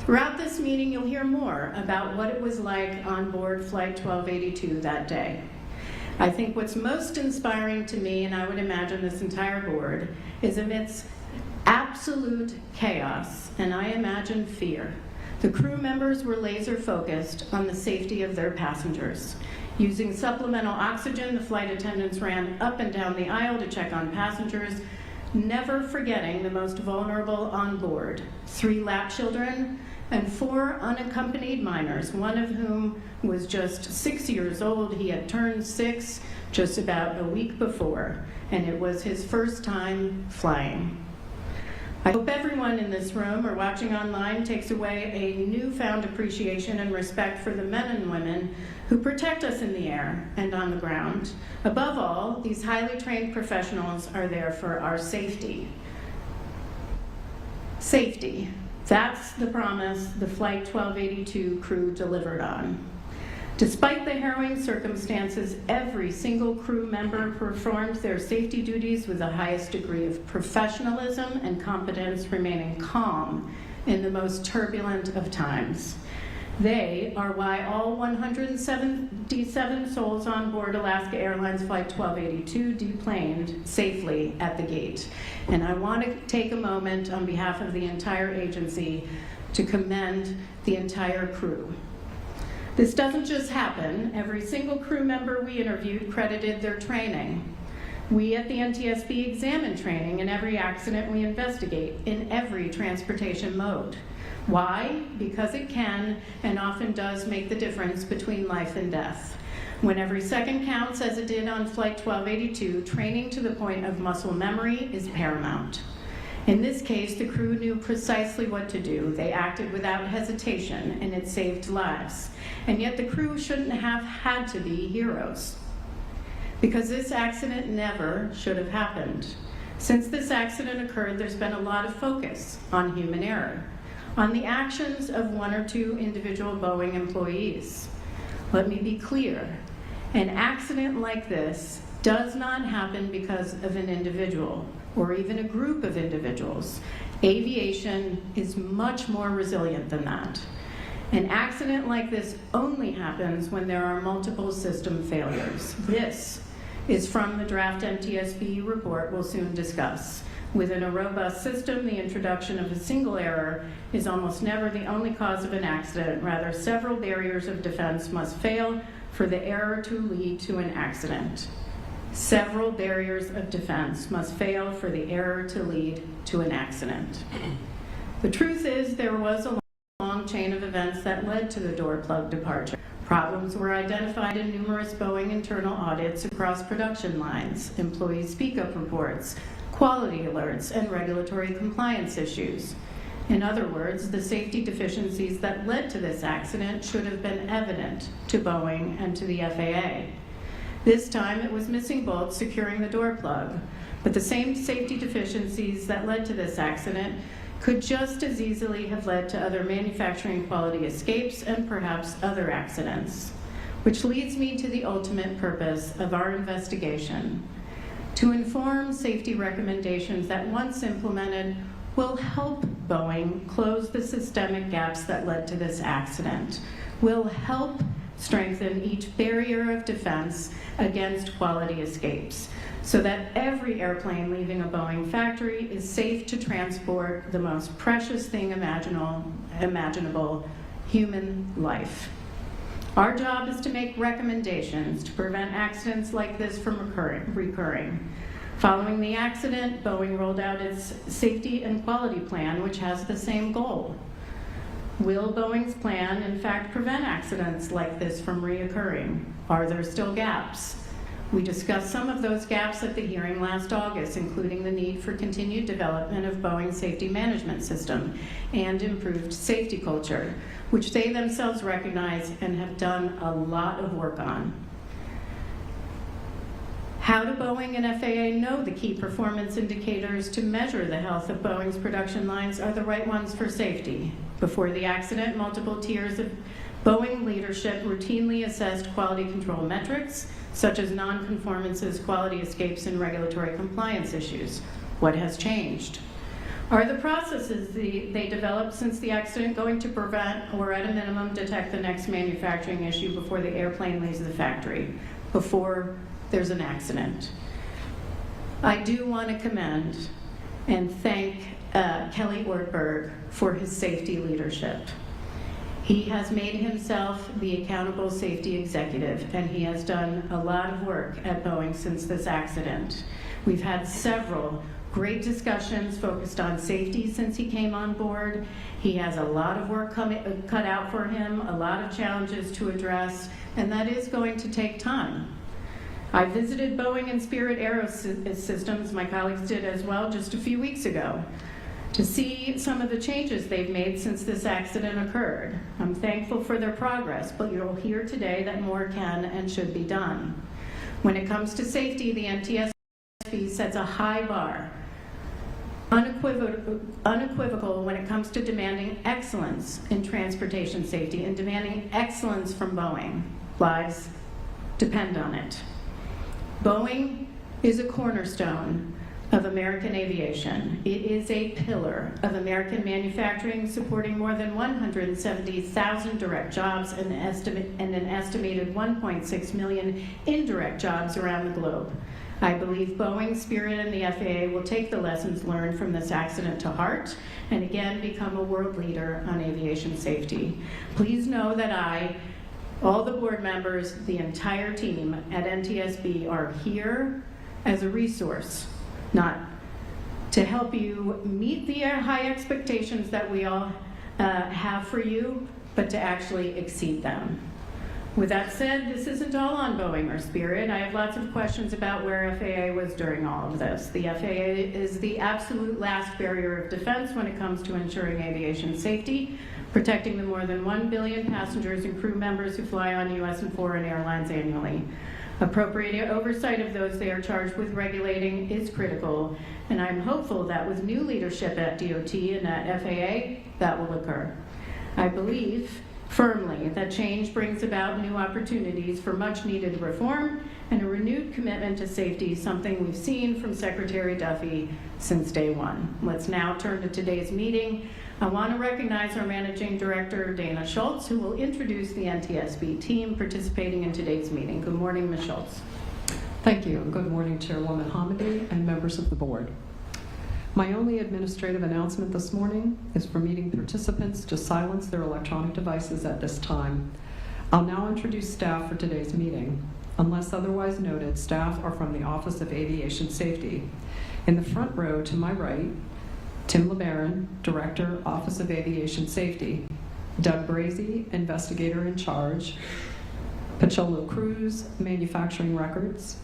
Throughout this meeting, you'll hear more about what it was like on board Flight 1282 that day. I think what's most inspiring to me, and I would imagine this entire board, is amidst absolute chaos, and I imagine fear, the crew members were laser focused on the safety of their passengers. Using supplemental oxygen, the flight attendants ran up and down the aisle to check on passengers, never forgetting the most vulnerable on board, 3 lap children and 4 unaccompanied minors, one of whom was just 6 years old. He had turned 6 just about a week before, and it was his first time flying. I hope everyone in this room or watching online takes away a newfound appreciation and respect for the men and women who protect us in the air and on the ground. Above all, these highly trained professionals are there for our safety. Safety. That's the promise the Flight 1282 crew delivered on. Despite the harrowing circumstances, every single crew member performed their safety duties with the highest degree of professionalism and competence, remaining calm in the most turbulent of times. They are why all 177 souls on board Alaska Airlines Flight 1282 deplaned safely at the gate. And I want to take a moment on behalf of the entire agency to commend the entire crew. This doesn't just happen. Every single crew member we interviewed credited their training. We at the NTSB examine training in every accident we investigate, in every transportation mode. Why? Because it can and often does make the difference between life and death. When every second counts, as it did on Flight 1282, training to the point of muscle memory is paramount. In this case, the crew knew precisely what to do. They acted without hesitation, and it saved lives. And yet the crew shouldn't have had to be heroes, because this accident never should have happened. Since this accident occurred, there's been a lot of focus on human error, on the actions of one or two individual Boeing employees. Let me be clear, an accident like this does not happen because of an individual or even a group of individuals. Aviation is much more resilient than that. An accident like this only happens when there are multiple system failures. This is from the draft NTSB report we'll soon discuss. Within a robust system, the introduction of a single error is almost never the only cause of an accident. Rather, several barriers of defense must fail for the error to lead to an accident. Several barriers of defense must fail for the error to lead to an accident. The truth is, there was a long chain of events that led to the door plug departure. Problems were identified in numerous Boeing internal audits across production lines, employee speak-up reports, quality alerts, and regulatory compliance issues. In other words, the safety deficiencies that led to this accident should have been evident to Boeing and to the FAA. This time it was missing bolts securing the door plug, but the same safety deficiencies that led to this accident could just as easily have led to other manufacturing quality escapes and perhaps other accidents. Which leads me to the ultimate purpose of our investigation: to inform safety recommendations that, once implemented, will help Boeing close the systemic gaps that led to this accident, will help strengthen each barrier of defense against quality escapes, so that every airplane leaving a Boeing factory is safe to transport the most precious thing imaginable, human life. Our job is to make recommendations to prevent accidents like this from recurring. Following the accident, Boeing rolled out its safety and quality plan, which has the same goal. Will Boeing's plan, in fact, prevent accidents like this from reoccurring? Are there still gaps? We discussed some of those gaps at the hearing last August, including the need for continued development of Boeing's safety management system and improved safety culture, which they themselves recognize and have done a lot of work on. How do Boeing and FAA know the key performance indicators to measure the health of Boeing's production lines are the right ones for safety? Before the accident, multiple tiers of Boeing leadership routinely assessed quality control metrics, such as non-conformances, quality escapes, and regulatory compliance issues. What has changed? Are the processes they developed since the accident going to prevent, or at a minimum detect, the next manufacturing issue before the airplane leaves the factory, before there's an accident? I do want to commend and thank Kelly Ortberg for his safety leadership. He has made himself the accountable safety executive, and he has done a lot of work at Boeing since this accident. We've had several great discussions focused on safety since he came on board. He has a lot of work cut out for him, a lot of challenges to address, and that is going to take time. I visited Boeing and Spirit Aerosystems, my colleagues did as well, just a few weeks ago. to see some of the changes they've made since this accident occurred. I'm thankful for their progress, but you'll hear today that more can and should be done. When it comes to safety, the NTSB sets a high bar, unequivocal when it comes to demanding excellence in transportation safety and demanding excellence from Boeing. Lives depend on it. Boeing is a cornerstone of American aviation. It is a pillar of American manufacturing, supporting more than 170,000 direct jobs and an estimated 1.6 million indirect jobs around the globe. I believe Boeing, Spirit, and the FAA will take the lessons learned from this accident to heart and again become a world leader on aviation safety. Please know that I, all the board members, the entire team at NTSB are here as a resource, not to help you meet the high expectations that we all have for you, but to actually exceed them. With that said, this isn't all on Boeing or Spirit. I have lots of questions about where FAA was during all of this. The FAA is the absolute last barrier of defense when it comes to ensuring aviation safety, protecting the more than 1 billion passengers and crew members who fly on U.S. and foreign airlines annually. Appropriate oversight of those they are charged with regulating is critical, and I'm hopeful that with new leadership at DOT and at FAA, that will occur. I believe firmly that change brings about new opportunities for much needed reform and a renewed commitment to safety, something we've seen from Secretary Duffy since day one. Let's now turn to today's meeting. I want to recognize our Managing Director, Dana Schultz, who will introduce the NTSB team participating in today's meeting. Good morning, Ms. Schultz. Thank you. Good morning, Chairwoman Hamady and members of the board. My only administrative announcement this morning is for meeting participants to silence their electronic devices at this time. I'll now introduce staff for today's meeting. Unless otherwise noted, staff are from the Office of Aviation Safety. In the front row to my right, Tim LeBaron, Director, Office of Aviation Safety. Doug Brazy, Investigator in Charge. Pacholo Cruz, Manufacturing Records.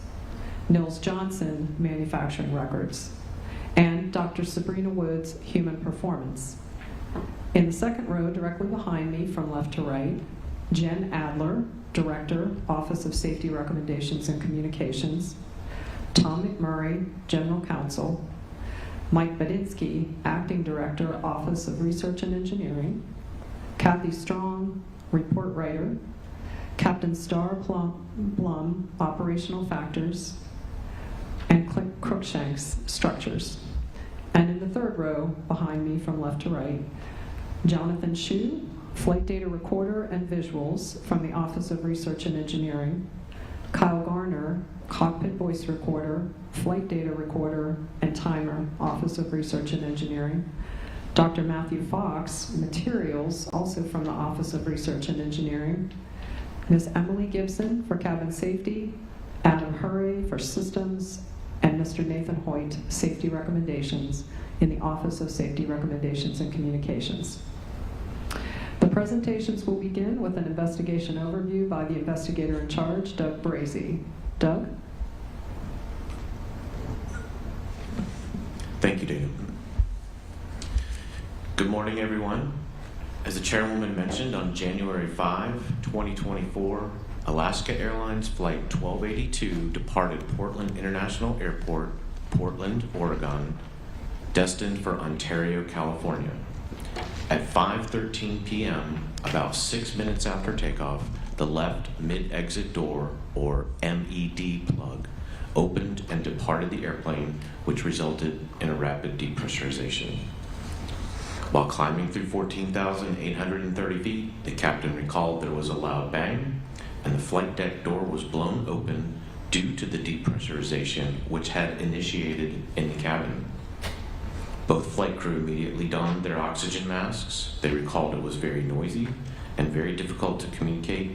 Nils Johnson, Manufacturing Records. And Dr. Sabrina Woods, Human Performance. In the second row, directly behind me from left to right, Jen Adler, Director, Office of Safety Recommendations and Communications. Tom McMurray, General Counsel. Mike Badinsky, Acting Director, Office of Research and Engineering. Kathy Strong, Report Writer. Captain Star Blum, Operational Factors. And Clint Crookshanks, Structures. And in the third row, behind me from left to right, Jonathan Hsu, Flight Data Recorder and Visuals from the Office of Research and Engineering. Kyle Garner, Cockpit Voice Recorder, Flight Data Recorder, and Timer, Office of Research and Engineering. Dr. Matthew Fox, Materials, also from the Office of Research and Engineering. Ms. Emily Gibson for Cabin Safety, Adam Hurray for Systems, and Mr. Nathan Hoyt, Safety Recommendations in the Office of Safety Recommendations and Communications. The presentations will begin with an investigation overview by the investigator in charge, Doug Brazy. Doug? Thank you, Dana. Good morning, everyone. As the chairwoman mentioned, on January 5, 2024, Alaska Airlines Flight 1282 departed Portland International Airport, Portland, Oregon, destined for Ontario, California. At 5:13 p.m., about 6 minutes after takeoff, the left mid-exit door, or MED plug, opened and departed the airplane, which resulted in a rapid depressurization. While climbing through 14,830 feet, the captain recalled there was a loud bang, and the flight deck door was blown open due to the depressurization which had initiated in the cabin. Both flight crew immediately donned their oxygen masks. They recalled it was very noisy and very difficult to communicate,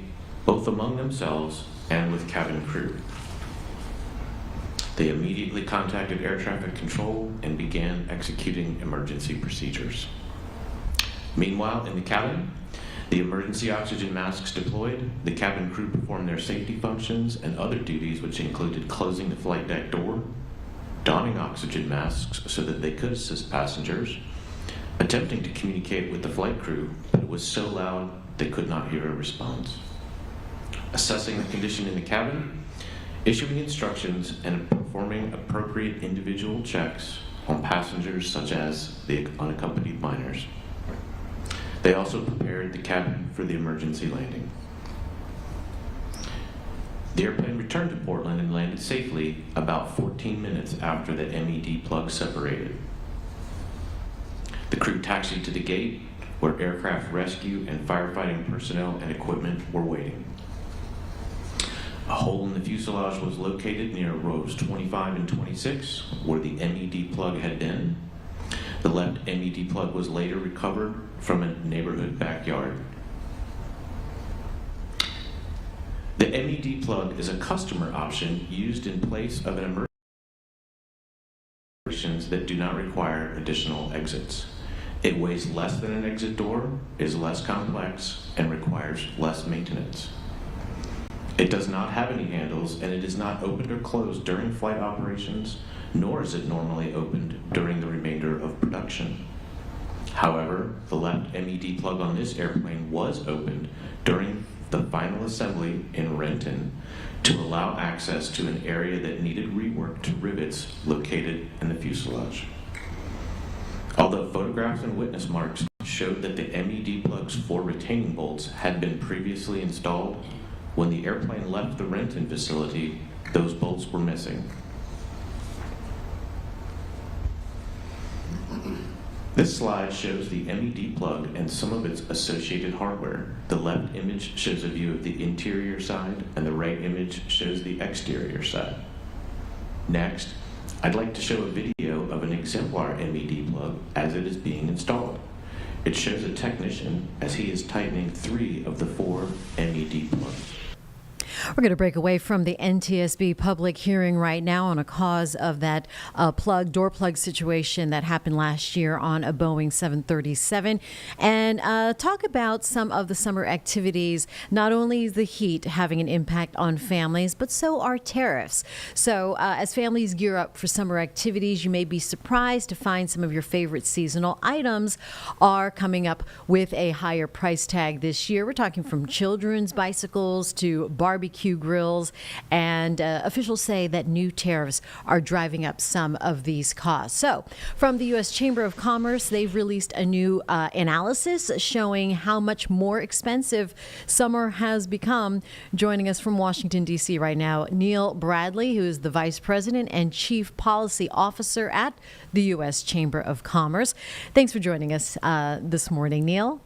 both among themselves and with cabin crew. They immediately contacted air traffic control and began executing emergency procedures. Meanwhile, in the cabin, the emergency oxygen masks deployed, the cabin crew performed their safety functions and other duties, which included closing the flight deck door, donning oxygen masks so that they could assist passengers, attempting to communicate with the flight crew, but it was so loud they could not hear a response. Assessing the condition in the cabin, issuing instructions, and performing appropriate individual checks on passengers such as the unaccompanied minors. They also prepared the cabin for the emergency landing. The airplane returned to Portland and landed safely about 14 minutes after the MED plug separated. The crew taxied to the gate where aircraft rescue and firefighting personnel and equipment were waiting. A hole in the fuselage was located near rows 25 and 26 where the MED plug had been. The left MED plug was later recovered from a neighborhood backyard. The MED plug is a customer option used in place of an emergency that do not require additional exits. It weighs less than an exit door, is less complex, and requires less maintenance. It does not have any handles, and it is not opened or closed during flight operations, nor is it normally opened during the remainder of production. However, the left MED plug on this airplane was opened during the final assembly in Renton to allow access to an area that needed rework to rivets located in the fuselage. Although photographs and witness marks showed that the MED plug's 4 retaining bolts had been previously installed, when the airplane left the Renton facility, those bolts were missing. This slide shows the MED plug and some of its associated hardware. The left image shows a view of the interior side, and the right image shows the exterior side. Next, I'd like to show a video of an exemplar MED plug as it is being installed. It shows a technician as he is tightening 3 of the 4 MED plugs. We're going to break away from the NTSB public hearing right now on a cause of that door plug situation that happened last year on a Boeing 737 and talk about some of the summer activities. Not only is the heat having an impact on families, but so are tariffs. So as families gear up for summer activities, you may be surprised to find some of your favorite seasonal items are coming up with a higher price tag this year. We're talking from children's bicycles to barbecue grills, and officials say that new tariffs are driving up some of these costs. So from the U.S. Chamber of Commerce, they've released a new analysis showing how much more expensive summer has become. Joining us from Washington, D.C. right now, Neil Bradley, who is the Vice President and Chief Policy Officer at the U.S. Chamber of Commerce. Thanks for joining us this morning, Neil.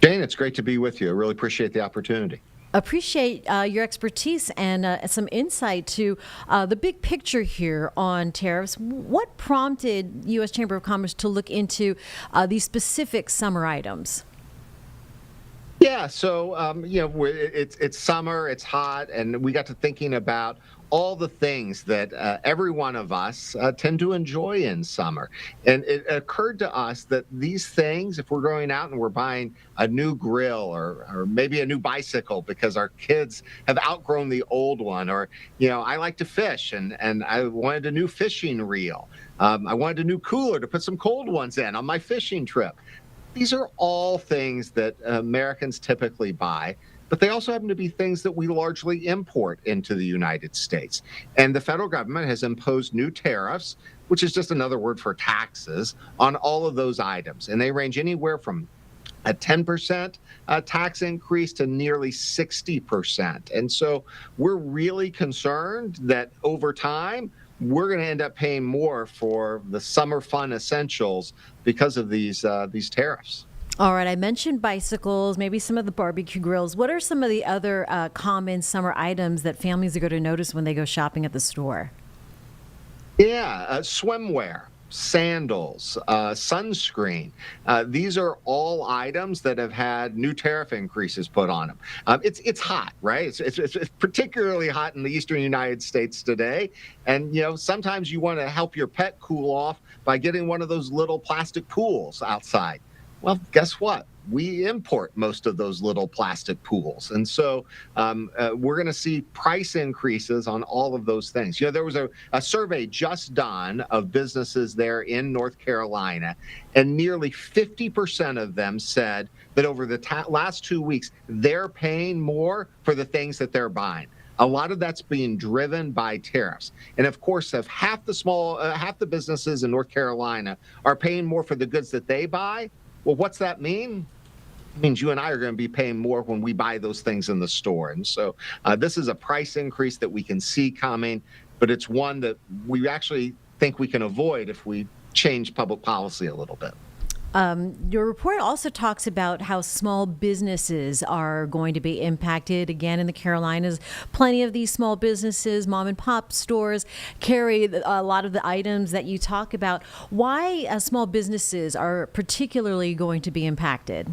Jane, it's great to be with you. I really appreciate the opportunity. Appreciate your expertise and some insight to the big picture here on tariffs. What prompted U.S. Chamber of Commerce to look into these specific summer items? Yeah, so it's summer, it's hot, and we got to thinking about all the things that every one of us tend to enjoy in summer. And it occurred to us that these things, if we're going out and we're buying a new grill or maybe a new bicycle because our kids have outgrown the old one, or, I like to fish and I wanted a new fishing reel. I wanted a new cooler to put some cold ones in on my fishing trip. These are all things that Americans typically buy, but they also happen to be things that we largely import into the United States. And the federal government has imposed new tariffs, which is just another word for taxes, on all of those items. And they range anywhere from a 10% tax increase to nearly 60%. And so we're really concerned that over time, we're going to end up paying more for the summer fun essentials because of these tariffs. All right, I mentioned bicycles, maybe some of the barbecue grills. What are some of the other common summer items that families are going to notice when they go shopping at the store? Yeah, swimwear, sandals, sunscreen. These are all items that have had new tariff increases put on them. It's hot, right? It's particularly hot in the eastern United States today. And, sometimes you want to help your pet cool off by getting one of those little plastic pools outside. Well, guess what? We import most of those little plastic pools. And so we're going to see price increases on all of those things. There was a survey just done of businesses there in North Carolina, and nearly 50% of them said that over the last 2 weeks, they're paying more for the things that they're buying. A lot of that's being driven by tariffs. And of course, if half the businesses in North Carolina are paying more for the goods that they buy, well, what's that mean? It means you and I are going to be paying more when we buy those things in the store. And so this is a price increase that we can see coming, but it's one that we actually think we can avoid if we change public policy a little bit. Your report also talks about how small businesses are going to be impacted. Again, in the Carolinas, plenty of these small businesses, mom and pop stores, carry a lot of the items that you talk about. Why small businesses are particularly going to be impacted?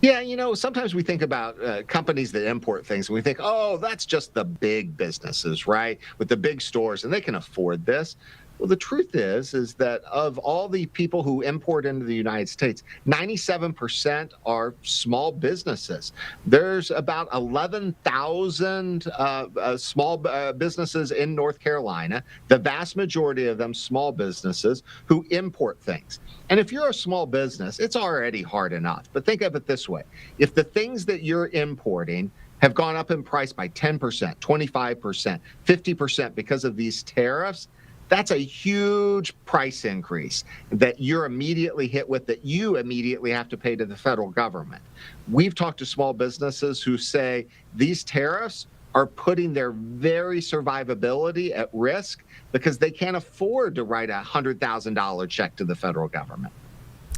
Yeah, sometimes we think about companies that import things and we think, oh, that's just the big businesses, right? With the big stores, and they can afford this. Well, the truth is that of all the people who import into the United States, 97% are small businesses. There's about 11,000 small businesses in North Carolina, the vast majority of them small businesses who import things. And if you're a small business, it's already hard enough. But think of it this way. If the things that you're importing have gone up in price by 10%, 25%, 50% because of these tariffs, that's a huge price increase that you're immediately hit with, that you immediately have to pay to the federal government. We've talked to small businesses who say these tariffs are putting their very survivability at risk because they can't afford to write a $100,000 check to the federal government.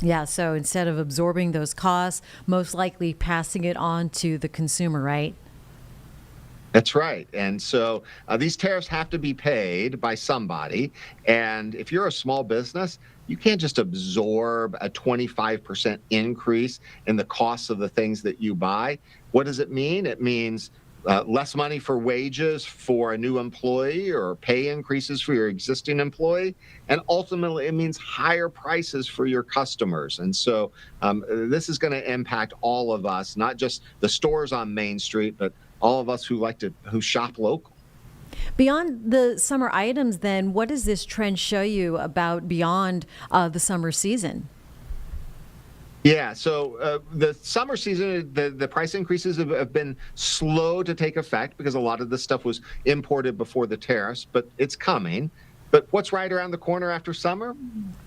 Yeah, so instead of absorbing those costs, most likely passing it on to the consumer, right? That's right. And so these tariffs have to be paid by somebody. And if you're a small business, you can't just absorb a 25% increase in the cost of the things that you buy. What does it mean? It means less money for wages for a new employee or pay increases for your existing employee. And ultimately, it means higher prices for your customers. And so this is going to impact all of us, not just the stores on Main Street, but all of us who shop local. Beyond the summer items, then, what does this trend show you about beyond the summer season? Yeah, so the summer season, the price increases have been slow to take effect because a lot of this stuff was imported before the tariffs, but it's coming. But what's right around the corner after summer?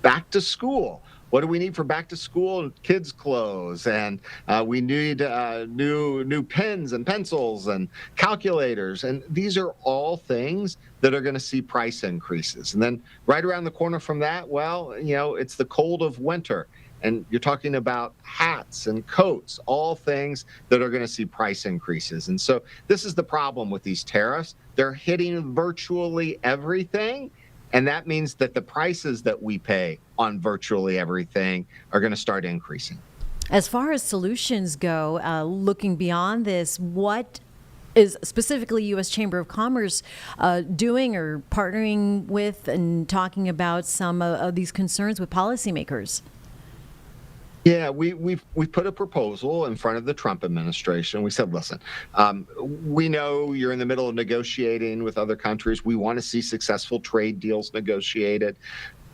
Back to school. What do we need for back to school? Kids' clothes, and we need new pens and pencils and calculators. And these are all things that are going to see price increases. And then right around the corner from that, well, it's the cold of winter. And you're talking about hats and coats, all things that are going to see price increases. And so this is the problem with these tariffs. They're hitting virtually everything. And that means that the prices that we pay on virtually everything are going to start increasing. As far as solutions go, looking beyond this, what is specifically U.S. Chamber of Commerce doing or partnering with and talking about some of these concerns with policymakers? Yeah, we've put a proposal in front of the Trump administration. We said, listen, we know you're in the middle of negotiating with other countries. We want to see successful trade deals negotiated.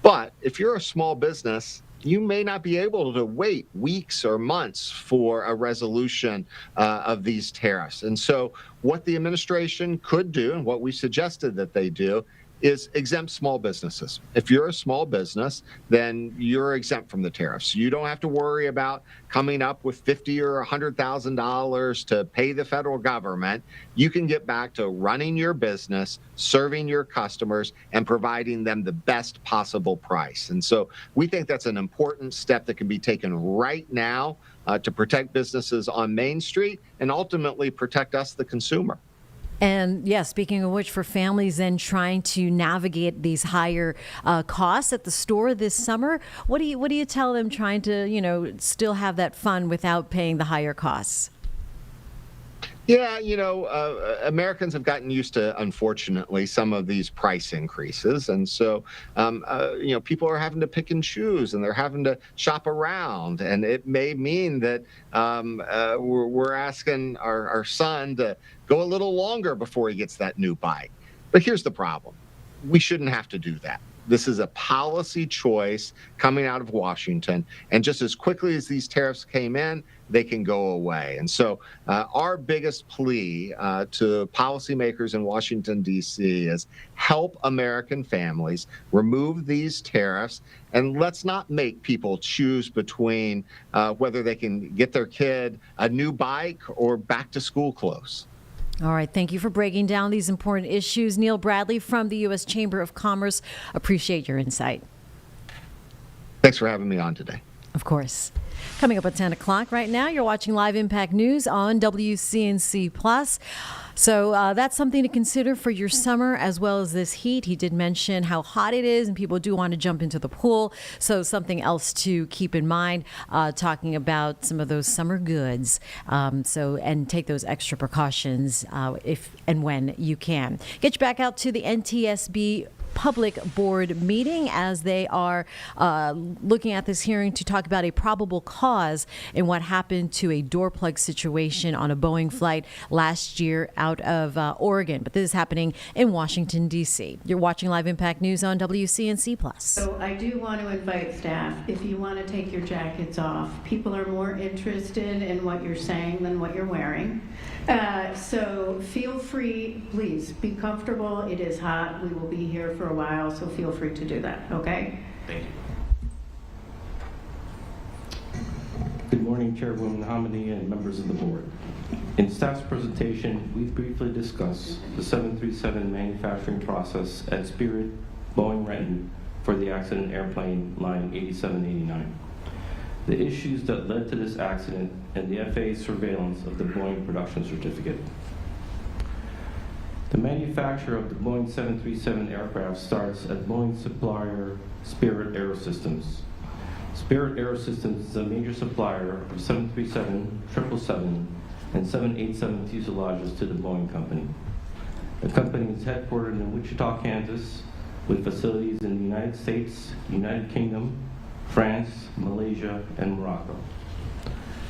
But if you're a small business, you may not be able to wait weeks or months for a resolution of these tariffs. And so what the administration could do, and what we suggested that they do, is exempt small businesses. If you're a small business, then you're exempt from the tariffs. You don't have to worry about coming up with $50,000 or $100,000 to pay the federal government. You can get back to running your business, serving your customers, and providing them the best possible price. And so we think that's an important step that can be taken right now to protect businesses on Main Street and ultimately protect us, the consumer. And yeah, speaking of which, for families then trying to navigate these higher costs at the store this summer, what do you tell them trying to still have that fun without paying the higher costs? Yeah, Americans have gotten used to, unfortunately, some of these price increases. And so, people are having to pick and choose and they're having to shop around. And it may mean that we're asking our son to go a little longer before he gets that new bike. But here's the problem. We shouldn't have to do that. This is a policy choice coming out of Washington. And just as quickly as these tariffs came in, they can go away. And so our biggest plea to policymakers in Washington, D.C. is help American families, remove these tariffs, and let's not make people choose between whether they can get their kid a new bike or back to school clothes. All right. Thank you for breaking down these important issues. Neil Bradley from the U.S. Chamber of Commerce. Appreciate your insight. Thanks for having me on today. Of course. Coming up at 10 o'clock right now, you're watching Live Impact News on WCNC+. So that's something to consider for your summer as well as this heat. He did mention how hot it is and people do want to jump into the pool. So something else to keep in mind, talking about some of those summer goods. And take those extra precautions if and when you can. Get you back out to the NTSB Public Board meeting as they are looking at this hearing to talk about a probable cause in what happened to a door plug situation on a Boeing flight last year out of Oregon. But this is happening in Washington, D.C. You're watching Live Impact News on WCNC+. So I do want to invite staff, if you want to take your jackets off. People are more interested in what you're saying than what you're wearing. So feel free, please be comfortable. It is hot. We will be here for a while, so feel free to do that, okay? Thank you. Good morning, Chairwoman Hamidi and members of the board. In staff's presentation, we've briefly discussed the 737 manufacturing process at Spirit Boeing Renton for the accident airplane line 8789. The issues that led to this accident and the FAA's surveillance of the Boeing production certificate. The manufacture of the Boeing 737 aircraft starts at Boeing supplier Spirit Aerosystems. Spirit Aerosystems is a major supplier of 737, 777, and 787 fuselages to the Boeing company. The company is headquartered in Wichita, Kansas, with facilities in the United States, United Kingdom, France, Malaysia, and Morocco.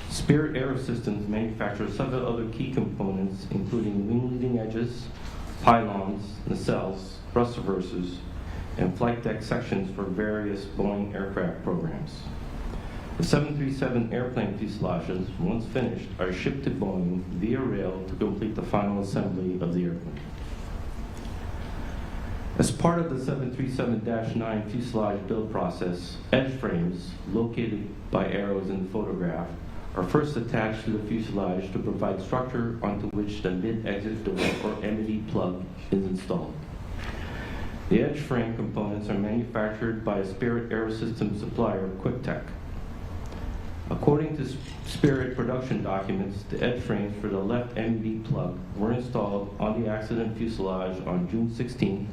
Spirit Aerosystems manufactures several other key components, including wing leading edges, pylons, nacelles, thrust reversers, and flight deck sections for various Boeing aircraft programs. The 737 airplane fuselages, once finished, are shipped to Boeing via rail to complete the final assembly of the airplane. As part of the 737-9 fuselage build process, edge frames, located by arrows in the photograph, are first attached to the fuselage to provide structure onto which the mid-exit door or MED plug is installed. The edge frame components are manufactured by a Spirit Aerosystems supplier, QuickTech. According to Spirit production documents, the edge frames for the left MED plug were installed on the accident fuselage on June 16th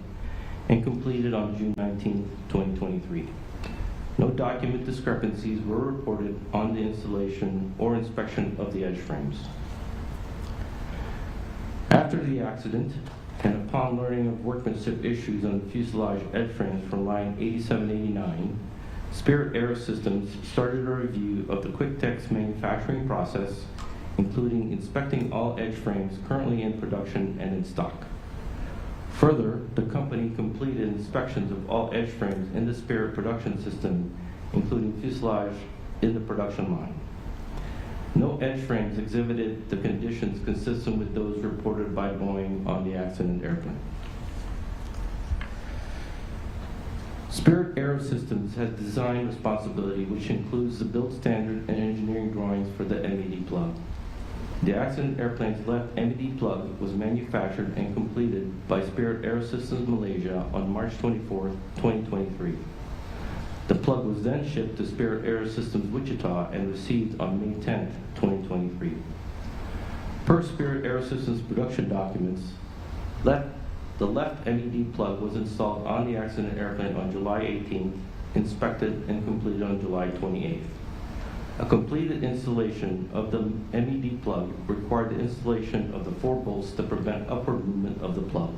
and completed on June 19, 2023. No document discrepancies were reported on the installation or inspection of the edge frames. After the accident, and upon learning of workmanship issues on the fuselage edge frames from line 8789, Spirit Aerosystems started a review of the QuickTech's manufacturing process, including inspecting all edge frames currently in production and in stock. Further, the company completed inspections of all edge frames in the Spirit production system, including fuselage in the production line. No edge frames exhibited the conditions consistent with those reported by Boeing on the accident airplane. Spirit Aerosystems has design responsibility, which includes the build standard and engineering drawings for the MED plug. The accident airplane's left MED plug was manufactured and completed by Spirit Aerosystems Malaysia on March 24, 2023. The plug was then shipped to Spirit Aerosystems Wichita and received on May 10, 2023. Per Spirit Aerosystems production documents, the left MED plug was installed on the accident airplane on July 18th, inspected and completed on July 28th. A completed installation of the MED plug required the installation of the 4 bolts to prevent upward movement of the plug.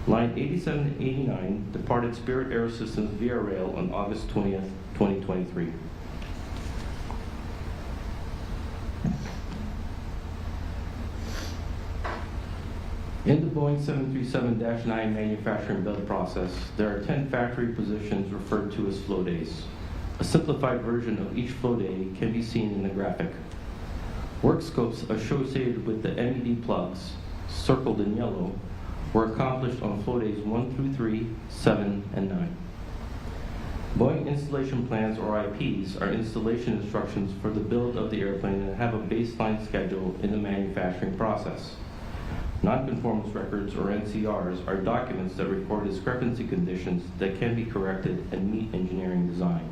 Line 8789 departed Spirit Aerosystems via rail on August 20th, 2023. In the Boeing 737-9 manufacturing build process, there are 10 factory positions referred to as flow days. A simplified version of each flow day can be seen in the graphic. Work scopes associated with the MED plugs, circled in yellow, were accomplished on flow days 1 through 3, 7, and 9. Boeing installation plans, or IPs, are installation instructions for the build of the airplane and have a baseline schedule in the manufacturing process. Non-conformance records, or NCRs, are documents that record discrepancy conditions that can be corrected and meet engineering design.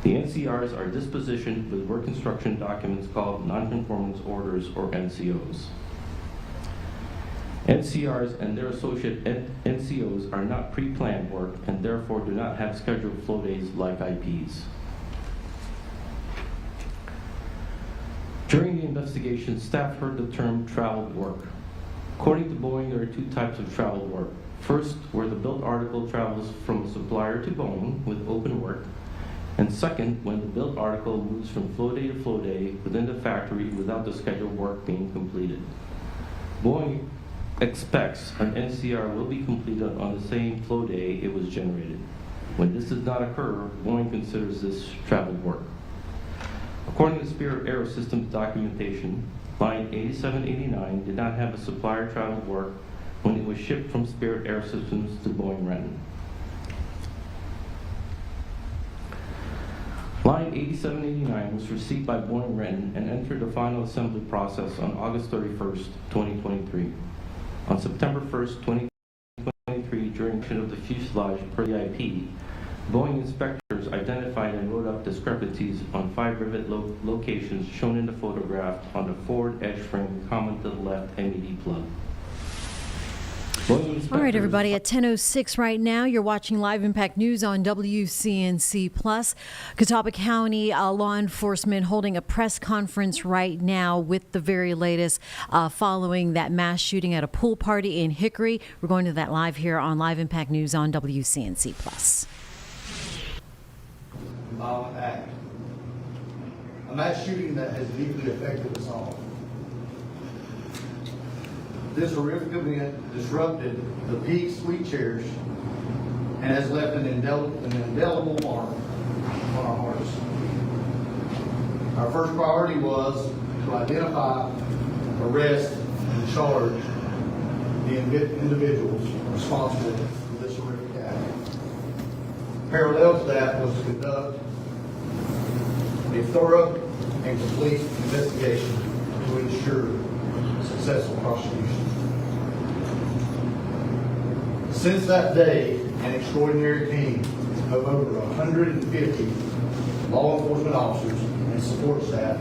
The NCRs are dispositioned with work instruction documents called non-conformance orders, or NCOs. NCRs and their associate NCOs are not pre-planned work and therefore do not have scheduled flow days like IPs. During the investigation, staff heard the term traveled work. According to Boeing, there are 2 types of traveled work. First, where the built article travels from a supplier to Boeing with open work, and second, when the built article moves from flow day to flow day within the factory without the scheduled work being completed. Boeing expects an NCR will be completed on the same flow day it was generated. When this does not occur, Boeing considers this traveled work. According to Spirit Aerosystems documentation, Line 8789 did not have a supplier traveled work when it was shipped from Spirit Aerosystems to Boeing Renton. Line 8789 was received by Boeing Renton and entered the final assembly process on August 31st, 2023. On September 1st, 2023, during of the fuselage per the IP, Boeing inspectors identified and wrote up discrepancies on 5 rivet locations shown in the photograph on the forward edge frame common to the left MED plug. All right, everybody, at 10:06 right now, you're watching Live Impact News on WCNC Plus. Catawba County law enforcement holding a press conference right now with the very latest following that mass shooting at a pool party in Hickory. We're going to that live here on Live Impact News on WCNC Plus. Violent act. A mass shooting that has deeply affected us all. This horrific event disrupted the peak sweet chairs and has left an indelible mark on our hearts. Our first priority was to identify, arrest, and charge the individuals responsible for this horrific act. Parallel to that was to conduct a thorough and complete investigation to ensure successful prosecution. Since that day, an extraordinary team of over 150 law enforcement officers and support staff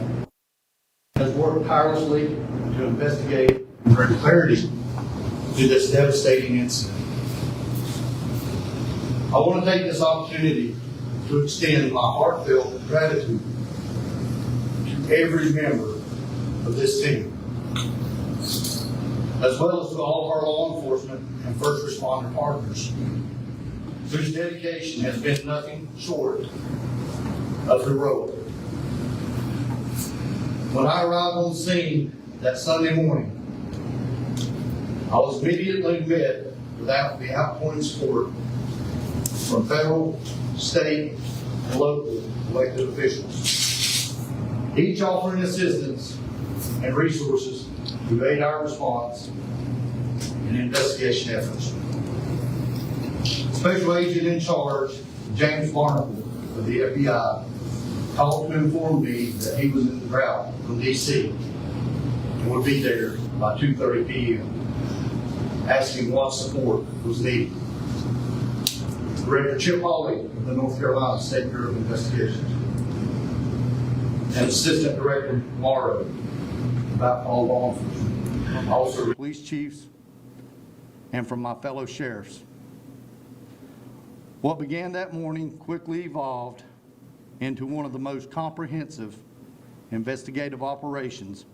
has worked tirelessly to investigate and bring clarity to this devastating incident. I want to take this opportunity to extend my heartfelt gratitude to every member of this team, as well as to all of our law enforcement and first responder partners, whose dedication has been nothing short of heroic. When I arrived on the scene that Sunday morning, I was immediately met with the outpouring support from federal, state, and local elected officials, each offering assistance and resources to aid our response and investigation efforts. Special Agent in Charge, James Barnacle of the FBI, called to inform me that he was en route from D.C. and would be there by 2:30 p.m., asking what support was needed. Director Chip Hawley of the North Carolina State Bureau of Investigation and Assistant Director Morrow about all law enforcement, also police chiefs, and from my fellow sheriffs. What began that morning quickly evolved into one of the most comprehensive investigative operations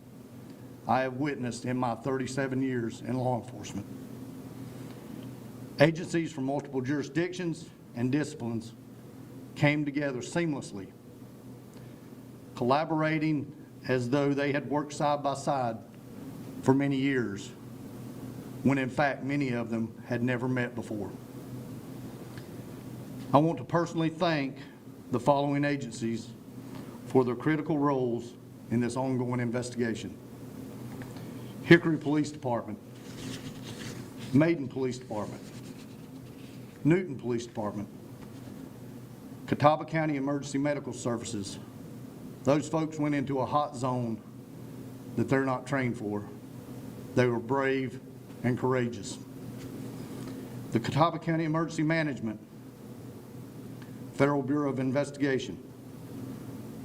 I have witnessed in my 37 years in law enforcement. Agencies from multiple jurisdictions and disciplines came together seamlessly, collaborating as though they had worked side by side for many years, when in fact many of them had never met before. I want to personally thank the following agencies for their critical roles in this ongoing investigation: Hickory Police Department, Maiden Police Department, Newton Police Department, Catawba County Emergency Medical Services. Those folks went into a hot zone that they're not trained for. They were brave and courageous. The Catawba County Emergency Management, Federal Bureau of Investigation,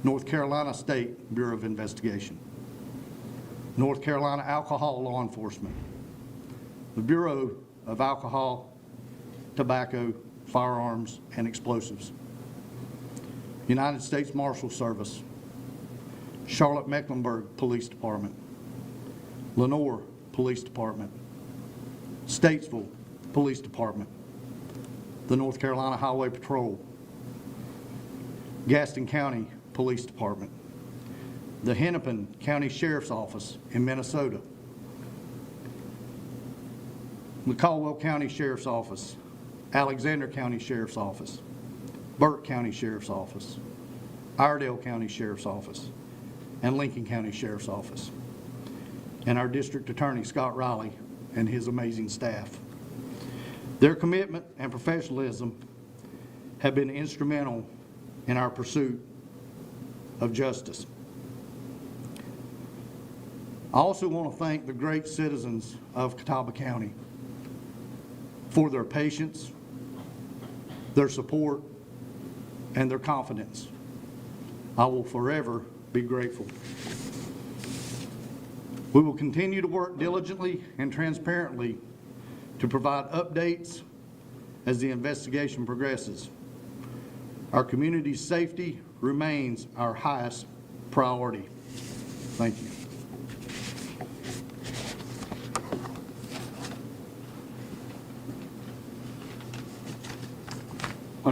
North Carolina State Bureau of Investigation, North Carolina Alcohol Law Enforcement, the Bureau of Alcohol, Tobacco, Firearms, and Explosives, United States Marshal Service, Charlotte-Mecklenburg Police Department, Lenoir Police Department, Statesville Police Department, the North Carolina Highway Patrol, Gaston County Police Department, the Hennepin County Sheriff's Office in Minnesota, the Caldwell County Sheriff's Office, Alexander County Sheriff's Office, Burke County Sheriff's Office, Iredell County Sheriff's Office, and Lincoln County Sheriff's Office, and our District Attorney, Scott Riley, and his amazing staff. Their commitment and professionalism have been instrumental in our pursuit of justice. I also want to thank the great citizens of Catawba County for their patience, their support, and their confidence. I will forever be grateful. We will continue to work diligently and transparently to provide updates as the investigation progresses. Our community's safety remains our highest priority. Thank you.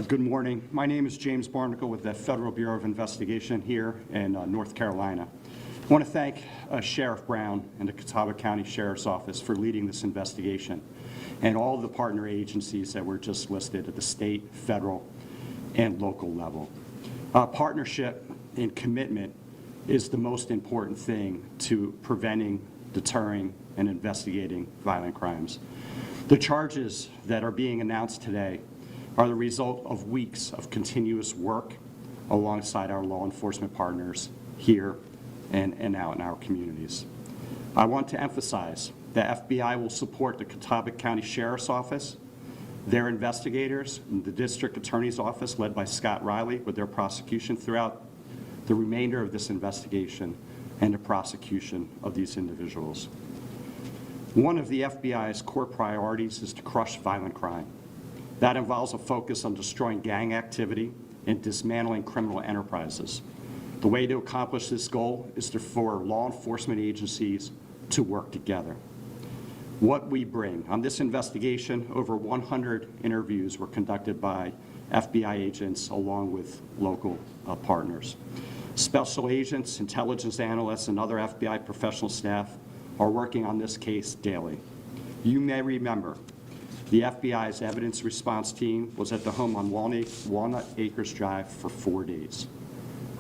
Good morning. My name is James Barnacle with the Federal Bureau of Investigation here in North Carolina. I want to thank Sheriff Brown and the Catawba County Sheriff's Office for leading this investigation, and all of the partner agencies that were just listed at the state, federal, and local level. Partnership and commitment is the most important thing to preventing, deterring, and investigating violent crimes. The charges that are being announced today are the result of weeks of continuous work alongside our law enforcement partners here and out in our communities. I want to emphasize that FBI will support the Catawba County Sheriff's Office, their investigators, and the District Attorney's Office led by Scott Riley with their prosecution throughout the remainder of this investigation and the prosecution of these individuals. One of the FBI's core priorities is to crush violent crime. That involves a focus on destroying gang activity and dismantling criminal enterprises. The way to accomplish this goal is for law enforcement agencies to work together. What we bring. On this investigation, over 100 interviews were conducted by FBI agents along with local partners. Special agents, intelligence analysts, and other FBI professional staff are working on this case daily. You may remember the FBI's evidence response team was at the home on Walnut Acres Drive for 4 days.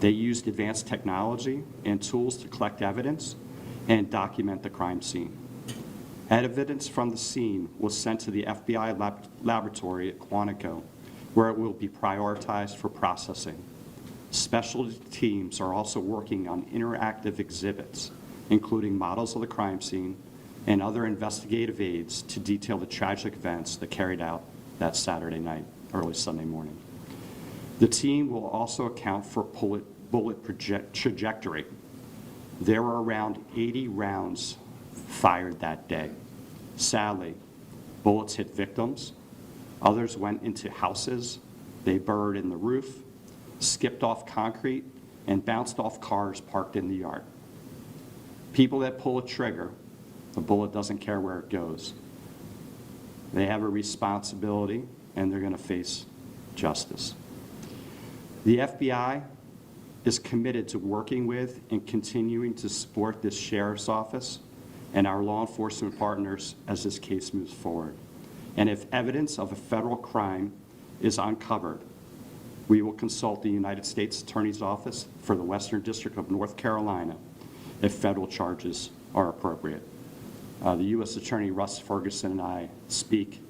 They used advanced technology and tools to collect evidence and document the crime scene. Evidence from the scene was sent to the FBI laboratory at Quantico, where it will be prioritized for processing. Specialty teams are also working on interactive exhibits, including models of the crime scene and other investigative aids to detail the tragic events that carried out that Saturday night, early Sunday morning. The team will also account for bullet trajectory. There were around 80 rounds fired that day. Sadly, bullets hit victims. Others went into houses. They burrowed in the roof. skipped off concrete, and bounced off cars parked in the yard. People that pull a trigger, the bullet doesn't care where it goes. They have a responsibility, and they're going to face justice. The FBI is committed to working with and continuing to support this sheriff's office and our law enforcement partners as this case moves forward. And if evidence of a federal crime is uncovered, we will consult the United States Attorney's Office for the Western District of North Carolina if federal charges are appropriate. The U.S. Attorney Russ Ferguson and I speak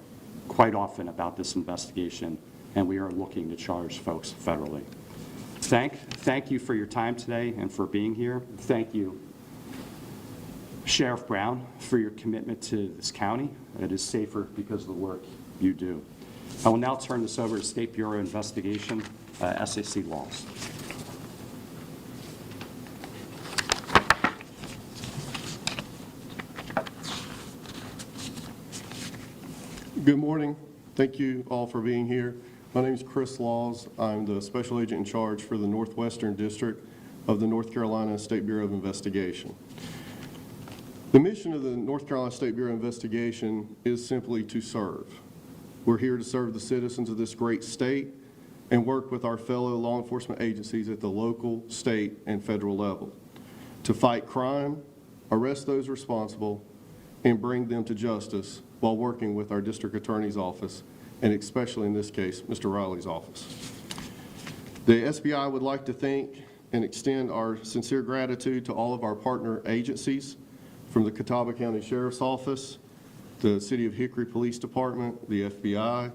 quite often about this investigation, and we are looking to charge folks federally. Thank you for your time today and for being here. Thank you, Sheriff Brown, for your commitment to this county. It is safer because of the work you do. I will now turn this over to State Bureau of Investigation, SAC Laws. Good morning. Thank you all for being here. My name is Chris Laws. I'm the Special Agent in charge for the Northwestern District of the North Carolina State Bureau of Investigation. The mission of the North Carolina State Bureau of Investigation is simply to serve. We're here to serve the citizens of this great state and work with our fellow law enforcement agencies at the local, state, and federal level to fight crime, arrest those responsible, and bring them to justice while working with our district attorney's office, and especially in this case, Mr. Riley's office. The SBI would like to thank and extend our sincere gratitude to all of our partner agencies, from the Catawba County Sheriff's Office, the City of Hickory Police Department, the FBI,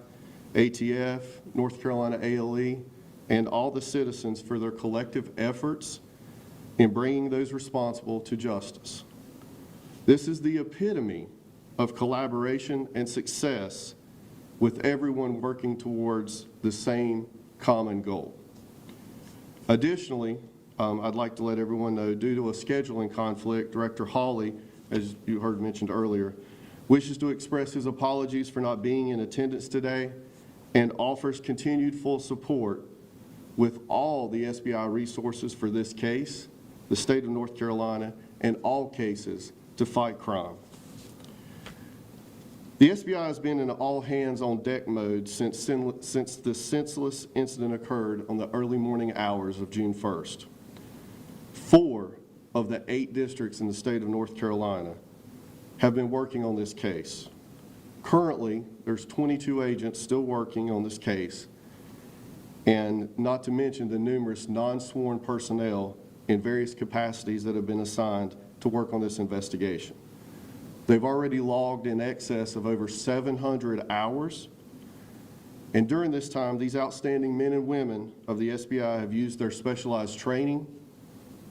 ATF, North Carolina ALE, and all the citizens for their collective efforts in bringing those responsible to justice. This is the epitome of collaboration and success, with everyone working towards the same common goal. Additionally, I'd like to let everyone know, due to a scheduling conflict, Director Hawley, as you heard mentioned earlier, wishes to express his apologies for not being in attendance today and offers continued full support with all the SBI resources for this case, the state of North Carolina, and all cases to fight crime. The SBI has been in all-hands-on-deck mode since the senseless incident occurred on the early morning hours of June 1st. 4 of the 8 districts in the state of North Carolina have been working on this case. Currently, there's 22 agents still working on this case, and not to mention the numerous non-sworn personnel in various capacities that have been assigned to work on this investigation. They've already logged in excess of over 700 hours, and during this time, these outstanding men and women of the SBI have used their specialized training,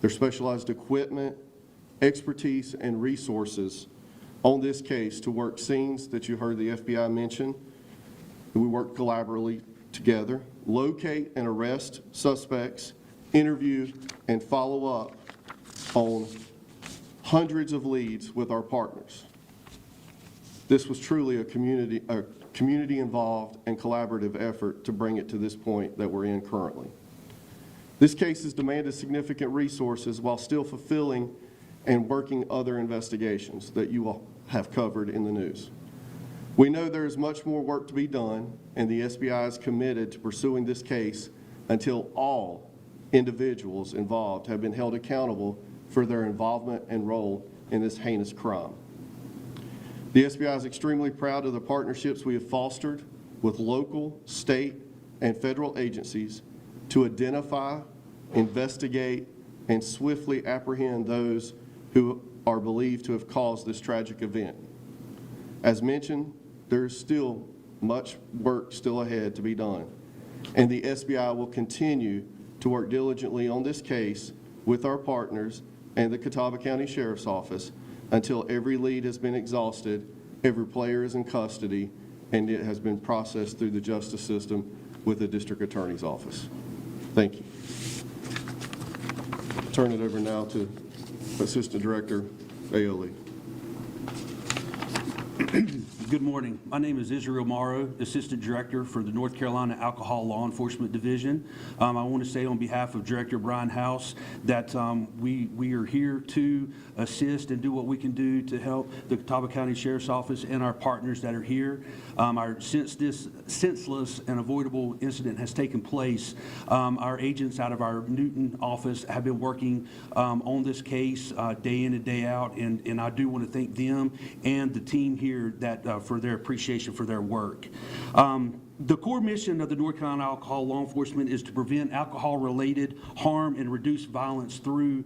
their specialized equipment, expertise, and resources on this case to work scenes that you heard the FBI mention. We work collaboratively together, locate and arrest suspects, interview and follow up on hundreds of leads with our partners. This was truly a community involved and collaborative effort to bring it to this point that we're in currently. This case has demanded significant resources while still fulfilling and working other investigations that you all have covered in the news. We know there is much more work to be done, and the SBI is committed to pursuing this case until all individuals involved have been held accountable for their involvement and role in this heinous crime. The SBI is extremely proud of the partnerships we have fostered with local, state, and federal agencies to identify, investigate, and swiftly apprehend those who are believed to have caused this tragic event. As mentioned, there is still much work still ahead to be done, and the SBI will continue to work diligently on this case with our partners and the Catawba County Sheriff's Office until every lead has been exhausted, every player is in custody, and it has been processed through the justice system with the District Attorney's Office. Thank you. Turn it over now to Assistant Director ALE. Good morning. My name is Israel Morrow, Assistant Director for the North Carolina Alcohol Law Enforcement Division. I want to say on behalf of Director Brian House that we are here to assist and do what we can do to help the Catawba County Sheriff's Office and our partners that are here. Since this senseless and avoidable incident has taken place, our agents out of our Newton office have been working on this case day in and day out, and I do want to thank them and the team here that for their appreciation for their work. The core mission of the North Carolina Alcohol Law Enforcement is to prevent alcohol-related harm and reduce violence through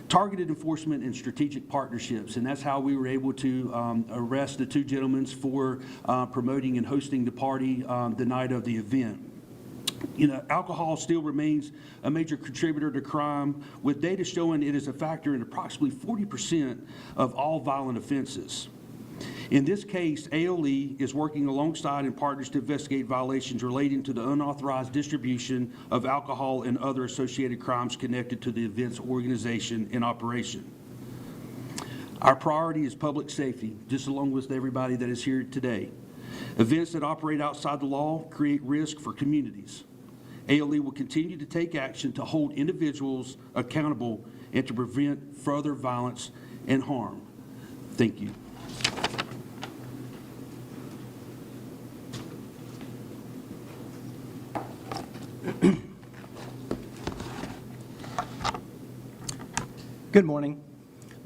targeted enforcement and strategic partnerships, and that's how we were able to arrest the two gentlemen for promoting and hosting the party the night of the event. You know, alcohol still remains a major contributor to crime, with data showing it is a factor in approximately 40% of all violent offenses. In this case, ALE is working alongside and partners to investigate violations relating to the unauthorized distribution of alcohol and other associated crimes connected to the event's organization and operation. Our priority is public safety, just along with everybody that is here today. Events that operate outside the law create risk for communities. ALE will continue to take action to hold individuals accountable and to prevent further violence and harm. Thank you. Good morning.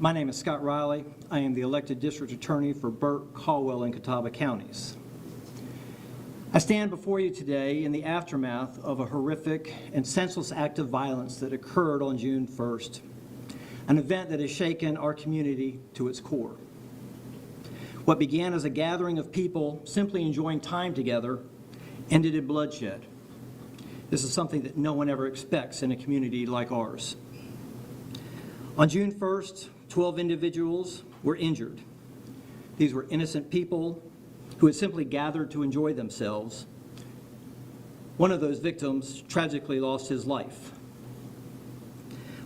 My name is Scott Riley. I am the elected district attorney for Burke, Caldwell, and Catawba counties. I stand before you today in the aftermath of a horrific and senseless act of violence that occurred on June 1st, an event that has shaken our community to its core. What began as a gathering of people simply enjoying time together ended in bloodshed. This is something that no one ever expects in a community like ours. On June 1st, 12 individuals were injured. These were innocent people who had simply gathered to enjoy themselves. One of those victims tragically lost his life.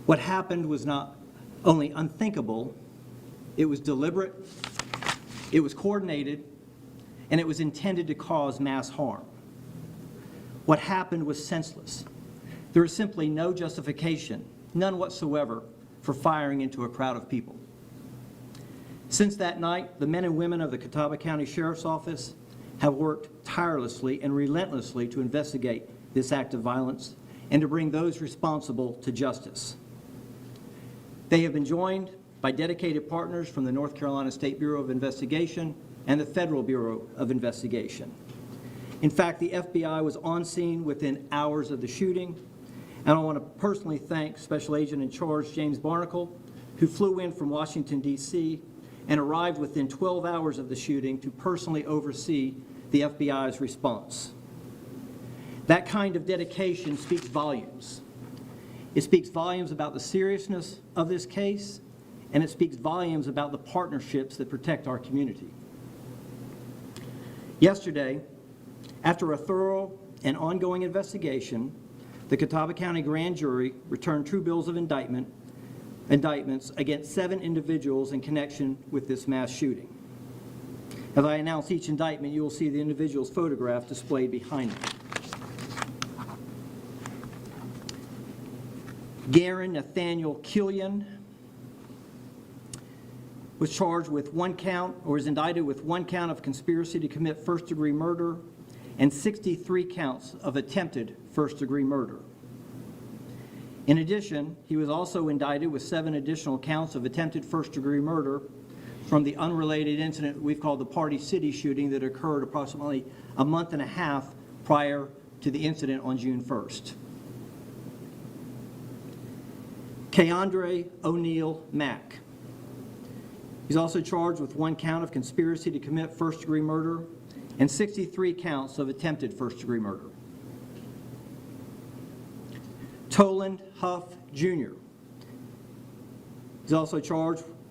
What happened was not only unthinkable, it was deliberate, it was coordinated, and it was intended to cause mass harm. What happened was senseless. There is simply no justification, none whatsoever, for firing into a crowd of people. Since that night, the men and women of the Catawba County Sheriff's Office have worked tirelessly and relentlessly to investigate this act of violence and to bring those responsible to justice. They have been joined by dedicated partners from the North Carolina State Bureau of Investigation and the Federal Bureau of Investigation. In fact, the FBI was on scene within hours of the shooting, and I want to personally thank Special Agent in Charge James Barnacle, who flew in from Washington, D.C., and arrived within 12 hours of the shooting to personally oversee the FBI's response. That kind of dedication speaks volumes. It speaks volumes about the seriousness of this case, and it speaks volumes about the partnerships that protect our community. Yesterday, after a thorough and ongoing investigation, the Catawba County Grand Jury returned true bills of indictments against 7 individuals in connection with this mass shooting. As I announce each indictment, you will see the individual's photograph displayed behind me. Garen Nathaniel Killian was charged with is indicted with 1 count of conspiracy to commit first-degree murder and 63 counts of attempted first-degree murder. In addition, he was also indicted with 7 additional counts of attempted first-degree murder from the unrelated incident we've called the Party City shooting that occurred approximately a month and a half prior to the incident on June 1st. Keandre O'Neill Mack. He's also charged with 1 count of conspiracy to commit first-degree murder and 63 counts of attempted first-degree murder. Toland Huff Jr. He's also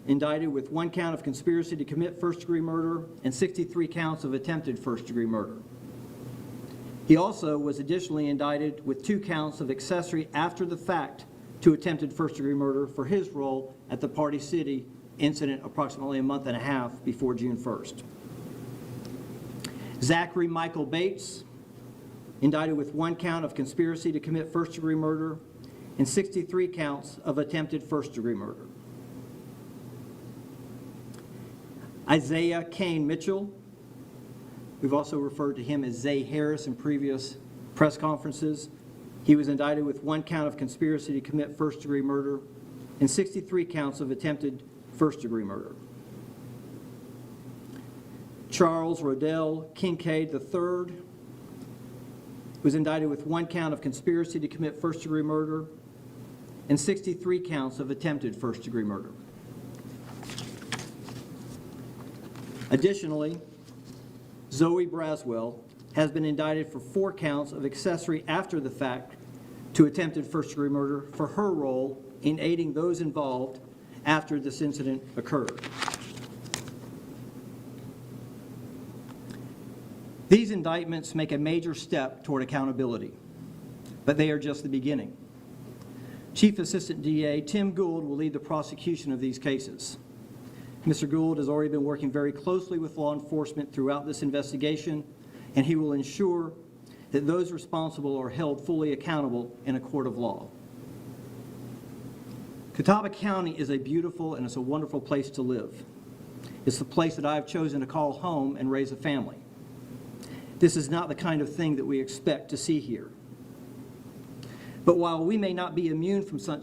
indicted with 1 count of conspiracy to commit first-degree murder and 63 counts of attempted first-degree murder. He also was additionally indicted with 2 counts of accessory after the fact to attempted first-degree murder for his role at the Party City incident approximately a month and a half before June 1st. Zachary Michael Bates, indicted with 1 count of conspiracy to commit first-degree murder and 63 counts of attempted first-degree murder. Isaiah Kane Mitchell, we've also referred to him as Zay Harris in previous press conferences. He was indicted with 1 count of conspiracy to commit first-degree murder and 63 counts of attempted first-degree murder. Charles Rodell Kincaid III was indicted with 1 count of conspiracy to commit first-degree murder and 63 counts of attempted first-degree murder. Additionally, Zoe Braswell has been indicted for 4 counts of accessory after the fact to attempted first-degree murder for her role in aiding those involved after this incident occurred. These indictments make a major step toward accountability, but they are just the beginning. Chief Assistant DA Tim Gould will lead the prosecution of these cases. Mr. Gould has already been working very closely with law enforcement throughout this investigation, and he will ensure that those responsible are held fully accountable in a court of law. Catawba County is a beautiful and it's a wonderful place to live. It's the place that I've chosen to call home and raise a family. This is not the kind of thing that we expect to see here. But while we may not be immune from such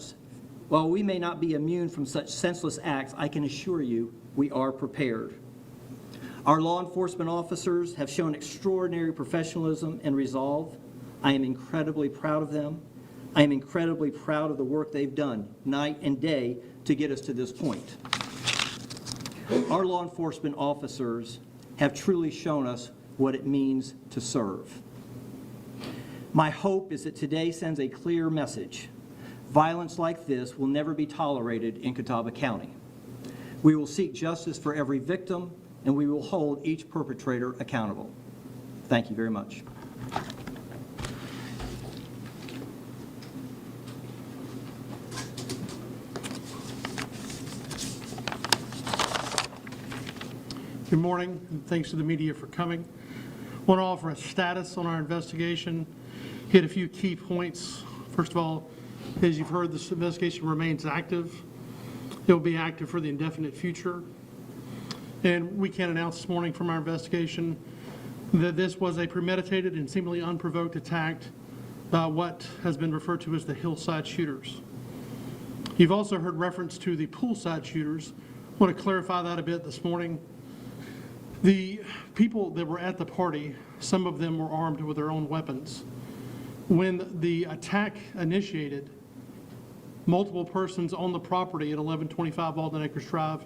senseless acts, I can assure you we are prepared. Our law enforcement officers have shown extraordinary professionalism and resolve. I am incredibly proud of them. I am incredibly proud of the work they've done night and day to get us to this point. Our law enforcement officers have truly shown us what it means to serve. My hope is that today sends a clear message. Violence like this will never be tolerated in Catawba County. We will seek justice for every victim, and we will hold each perpetrator accountable. Thank you very much. Good morning, and thanks to the media for coming. I want to offer a status on our investigation, hit a few key points. First of all, as you've heard, this investigation remains active. It will be active for the indefinite future. And we can announce this morning from our investigation that this was a premeditated and seemingly unprovoked attack by what has been referred to as the hillside shooters. You've also heard reference to the poolside shooters. I want to clarify that a bit this morning. The people that were at the party, some of them were armed with their own weapons. When the attack initiated, multiple persons on the property at 1125 Walden Acres Drive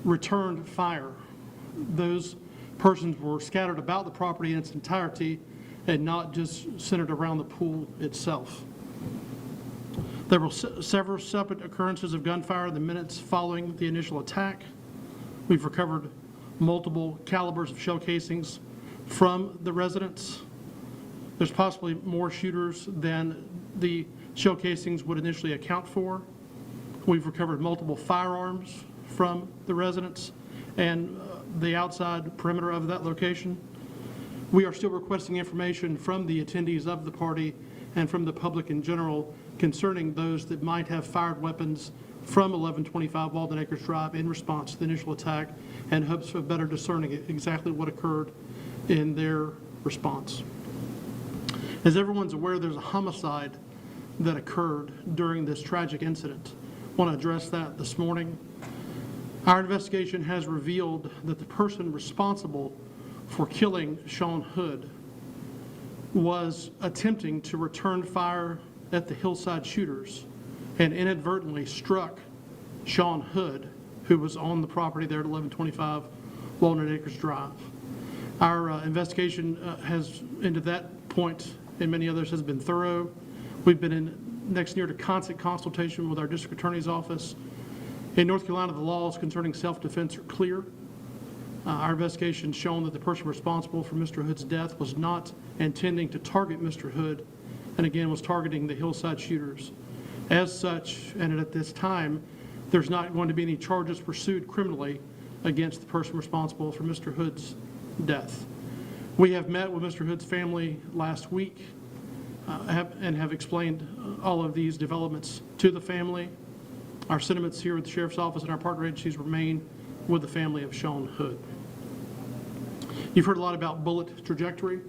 returned fire. Those persons were scattered about the property in its entirety and not just centered around the pool itself. There were several separate occurrences of gunfire in the minutes following the initial attack. We've recovered multiple calibers of shell casings from the residents. There's possibly more shooters than the shell casings would initially account for. We've recovered multiple firearms from the residents and the outside perimeter of that location. We are still requesting information from the attendees of the party and from the public in general concerning those that might have fired weapons from 1125 Walden Acres Drive in response to the initial attack, and hopes of better discerning exactly what occurred in their response. As everyone's aware, there's a homicide that occurred during this tragic incident. I want to address that this morning. Our investigation has revealed that the person responsible for killing Sean Hood was attempting to return fire at the hillside shooters and inadvertently struck Sean Hood, who was on the property there at 1125 Walnut Acres Drive. Our investigation has, into that point and many others, has been thorough. We've been in next near to constant consultation with our district attorney's office. In North Carolina, the laws concerning self-defense are clear. Our investigation has shown that the person responsible for Mr. Hood's death was not intending to target Mr. Hood, and again was targeting the hillside shooters. As such, and at this time, there's not going to be any charges pursued criminally against the person responsible for Mr. Hood's death. We have met with Mr. Hood's family last week and have explained all of these developments to the family. Our sentiments here at the Sheriff's Office and our partner agencies remain with the family of Sean Hood. You've heard a lot about bullet trajectory.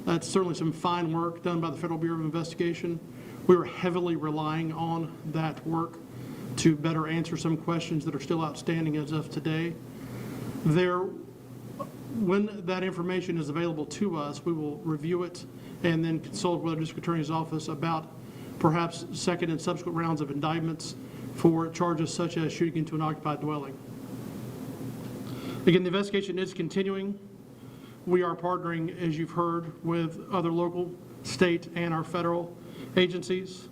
That's certainly some fine work done by the Federal Bureau of Investigation. We were heavily relying on that work to better answer some questions that are still outstanding as of today. When that information is available to us, we will review it and then consult with our district attorney's office about perhaps second and subsequent rounds of indictments for charges such as shooting into an occupied dwelling. Again, the investigation is continuing. We are partnering, as you've heard, with other local, state, and our federal agencies.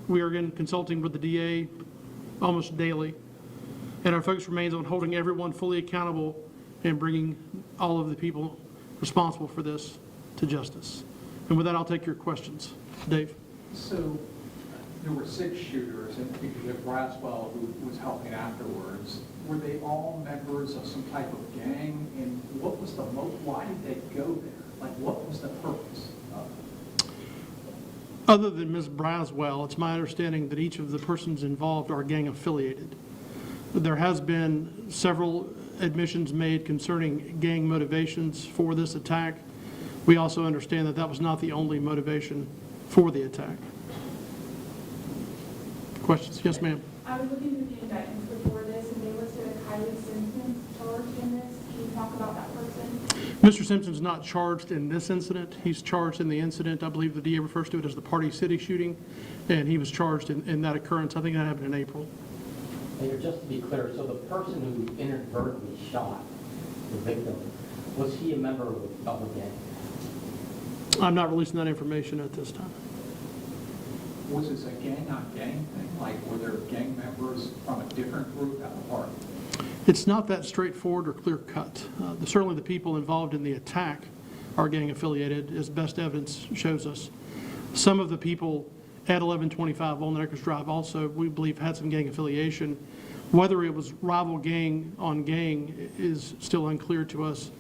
We are again consulting with the DA almost daily, and our focus remains on holding everyone fully accountable and bringing all of the people responsible for this to justice. And with that, I'll take your questions. Dave. So there were 6 shooters, and Braswell, who was helping afterwards. Were they all members of some type of gang? And what was why did they go there? Like, what was the purpose of it? Other than Ms. Braswell, it's my understanding that each of the persons involved are gang affiliated. There has been several admissions made concerning gang motivations for this attack. We also understand that that was not the only motivation for the attack. Questions? Yes, ma'am. I was looking through the indictments before this, and they listed a Kylie Simpson charged in this. Can you talk about that person? Mr. Simpson's not charged in this incident. He's charged in the incident, I believe the DA refers to it as the Party City shooting, and he was charged in that occurrence. I think that happened in April. Mayor, just to be clear, so the person who inadvertently shot the victim, was he a member of a gang? I'm not releasing that information at this time. Was this a gang-on-gang thing? Like, were there gang members from a different group at the party? It's not that straightforward or clear-cut. Certainly the people involved in the attack are gang affiliated, as best evidence shows us. Some of the people at 1125 Walnut Acres Drive also, we believe, had some gang affiliation. Whether it was rival gang on gang is still unclear to us.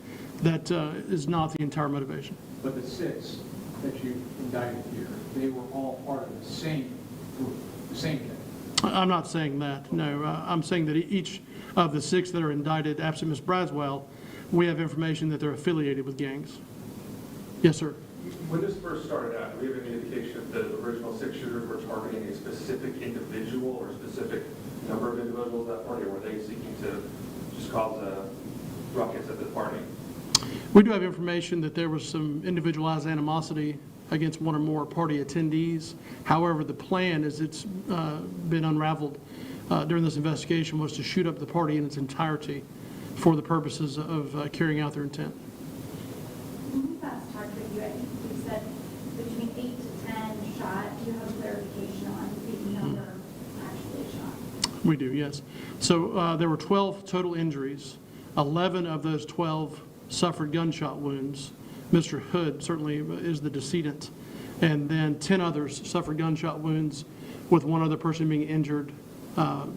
That is not the entire motivation. But the 6 that you indicted here, they were all part of the same group, the same gang? I'm not saying that, no. I'm saying that each of the 6 that are indicted, absent Ms. Braswell, we have information that they're affiliated with gangs. Yes, sir. When this first started out, do we have any indication that the original 6 shooters were targeting a specific individual or a specific number of individuals at that party, or were they seeking to just cause ruckus at the party? We do have information that there was some individualized animosity against one or more party attendees. However, the plan, as it's been unraveled during this investigation, was to shoot up the party in its entirety for the purposes of carrying out their intent. When we last talked with you, I think you said between 8 to 10 shot. Do you have clarification on the number actually shot? We do, yes. So there were 12 total injuries. 11 of those 12 suffered gunshot wounds. Mr. Hood certainly is the decedent. And then 10 others suffered gunshot wounds, with one other person being injured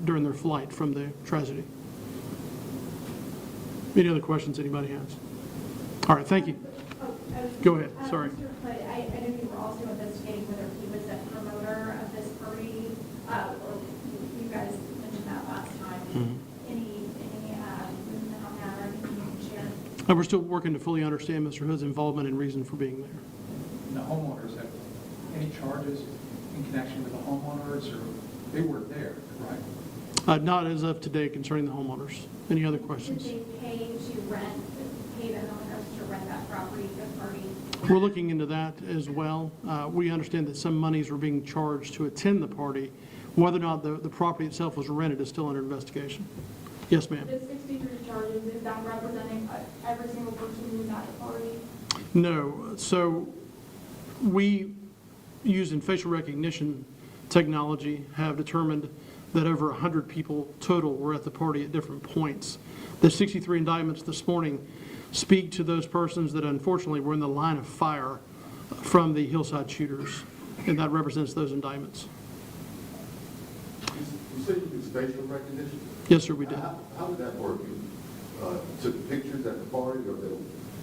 during their flight from the tragedy. Any other questions anybody has? All right, thank you. Go ahead, sorry. Mr. Hood, I know you were also investigating whether he was a promoter of this party, or you guys mentioned that last time. Mm-hmm. Any movement on that or anything you can share? We're still working to fully understand Mr. Hood's involvement and reason for being there. And the homeowners, have any charges in connection with the homeowners, or they were there, right? Not as of today concerning the homeowners. Any other questions? Did they pay the homeowners to rent that property for the party? We're looking into that as well. We understand that some monies were being charged to attend the party. Whether or not the property itself was rented is still under investigation. Yes, ma'am. The 63 charges, is that representing every single person who was at the party? No. So we, using facial recognition technology, have determined that over 100 people total were at the party at different points. The 63 indictments this morning speak to those persons that unfortunately were in the line of fire from the hillside shooters, and that represents those indictments. You said you do facial recognition? Yes, sir, we did. How did that work? You took pictures at the party, or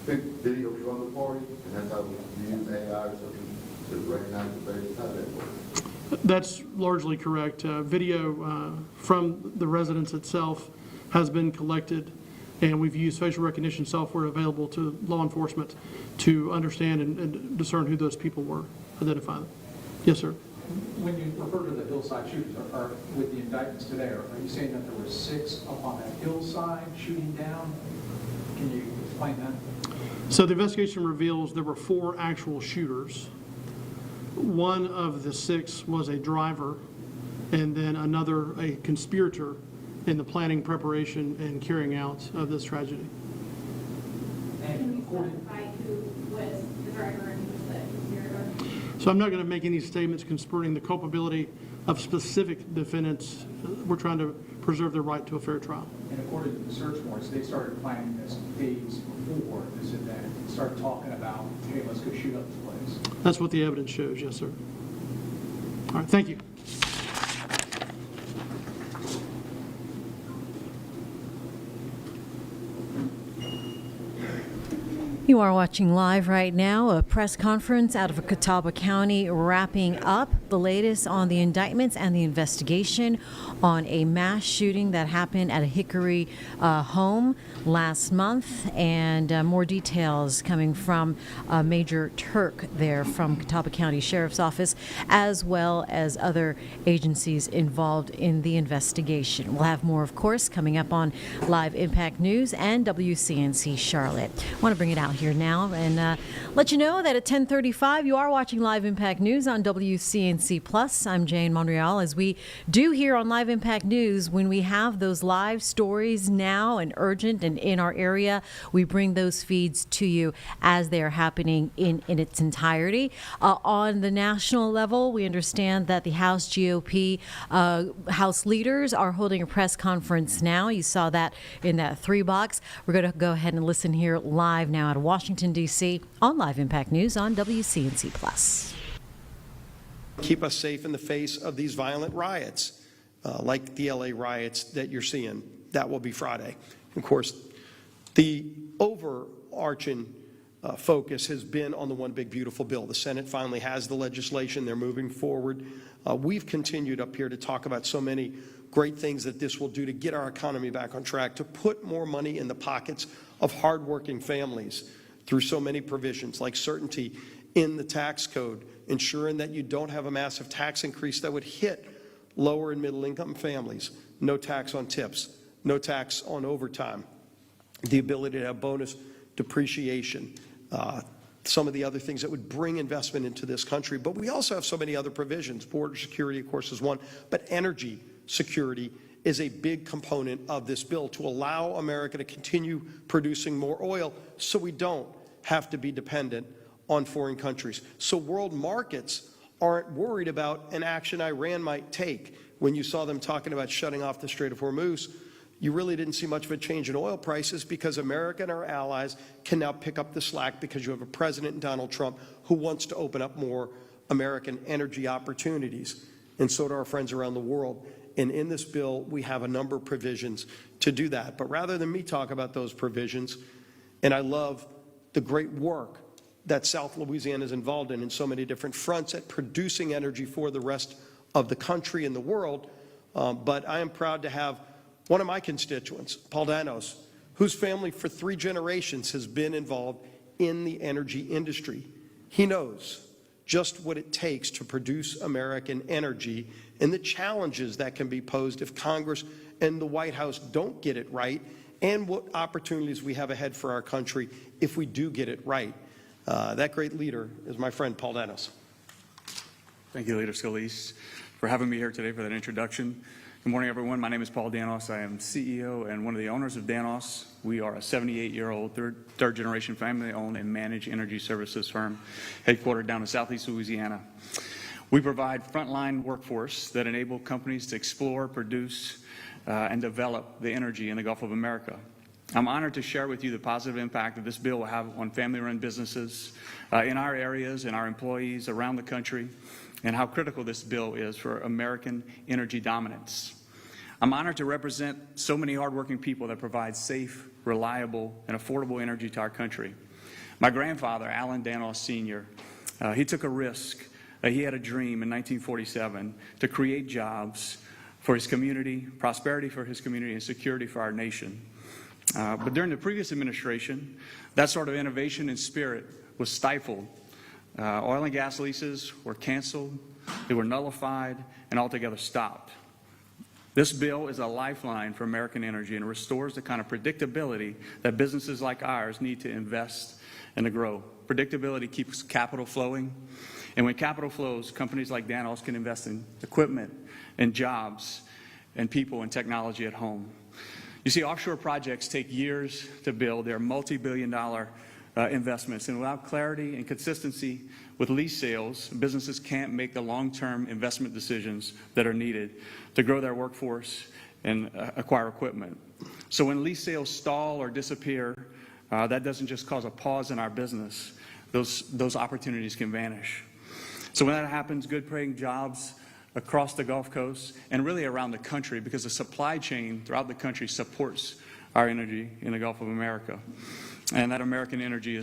quick video from the party, and that's how we use AI or something to recognize the faces? How does that work? That's largely correct. Video from the residence itself has been collected, and we've used facial recognition software available to law enforcement to understand and discern who those people were, identify them. Yes, sir. When you refer to the hillside shooters, are with the indictments today, are you saying that there were 6 up on that hillside shooting down? Can you explain that? So the investigation reveals there were 4 actual shooters. One of the 6 was a driver, and then another a conspirator in the planning, preparation, and carrying out of this tragedy. And specify who was the driver and who was the conspirator? So I'm not going to make any statements concerning the culpability of specific defendants. We're trying to preserve their right to a fair trial. And according to the search warrants, they started planning this days before this event, started talking about, hey, let's go shoot up the place. That's what the evidence shows, yes, sir. All right, thank you. You are watching live right now a press conference out of Catawba County wrapping up the latest on the indictments and the investigation on a mass shooting that happened at a Hickory home last month, and more details coming from Major Turk there from Catawba County Sheriff's Office, as well as other agencies involved in the investigation. We'll have more, of course, coming up on Live Impact News and WCNC Charlotte. I want to bring it out here now and let you know that at 10:35 you are watching Live Impact News on WCNC Plus. I'm Jane Monreal. As we do here on Live Impact News, when we have those live stories now and urgent and in our area, we bring those feeds to you as they are happening in its entirety. On the national level, we understand that the House GOP House leaders are holding a press conference now. You saw that in that 3 box. We're going to go ahead and listen here live now out of Washington, D.C. on Live Impact News on WCNC Plus. Keep us safe in the face of these violent riots, like the LA riots that you're seeing. That will be Friday. Of course, the overarching focus has been on the one big beautiful bill. The Senate finally has the legislation. They're moving forward. We've continued up here to talk about so many great things that this will do to get our economy back on track, to put more money in the pockets of hardworking families through so many provisions like certainty in the tax code, ensuring that you don't have a massive tax increase that would hit lower and middle income families, no tax on tips, no tax on overtime, the ability to have bonus depreciation, some of the other things that would bring investment into this country. But we also have so many other provisions. Border security, of course, is one, but energy security is a big component of this bill to allow America to continue producing more oil so we don't have to be dependent on foreign countries. So world markets aren't worried about an action Iran might take. When you saw them talking about shutting off the Strait of Hormuz, you really didn't see much of a change in oil prices because America and our allies can now pick up the slack because you have a president, Donald Trump, who wants to open up more American energy opportunities. And so do our friends around the world. And in this bill, we have a number of provisions to do that. But rather than me talk about those provisions, and I love the great work that South Louisiana is involved in so many different fronts at producing energy for the rest of the country and the world, but I am proud to have one of my constituents, Paul Danos, whose family for 3 generations has been involved in the energy industry. He knows just what it takes to produce American energy and the challenges that can be posed if Congress and the White House don't get it right, and what opportunities we have ahead for our country if we do get it right. That great leader is my friend Paul Danos. Thank you, Leader Scalise, for having me here today for that introduction. Good morning, everyone. My name is Paul Danos. I am CEO and one of the owners of Danos. We are a 78-year-old third-generation family-owned and managed energy services firm headquartered down in Southeast Louisiana. We provide frontline workforce that enable companies to explore, produce, and develop the energy in the Gulf of America. I'm honored to share with you the positive impact that this bill will have on family-run businesses in our areas and our employees around the country, and how critical this bill is for American energy dominance. I'm honored to represent so many hardworking people that provide safe, reliable, and affordable energy to our country. My grandfather, Allen Danos Sr., he took a risk. He had a dream in 1947 to create jobs for his community, prosperity for his community, and security for our nation. But during the previous administration, that sort of innovation and spirit was stifled. Oil and gas leases were canceled, they were nullified, and altogether stopped. This bill is a lifeline for American energy and restores the kind of predictability that businesses like ours need to invest and to grow. Predictability keeps capital flowing, and when capital flows, companies like Danos can invest in equipment and jobs and people and technology at home. You see, offshore projects take years to build. They're multi-billion-dollar investments, and without clarity and consistency with lease sales, businesses can't make the long-term investment decisions that are needed to grow their workforce and acquire equipment. So when lease sales stall or disappear, that doesn't just cause a pause in our business. Those opportunities can vanish. So when that happens, good paying jobs across the Gulf Coast and really around the country, because the supply chain throughout the country supports our energy in the Gulf of America. And that American energy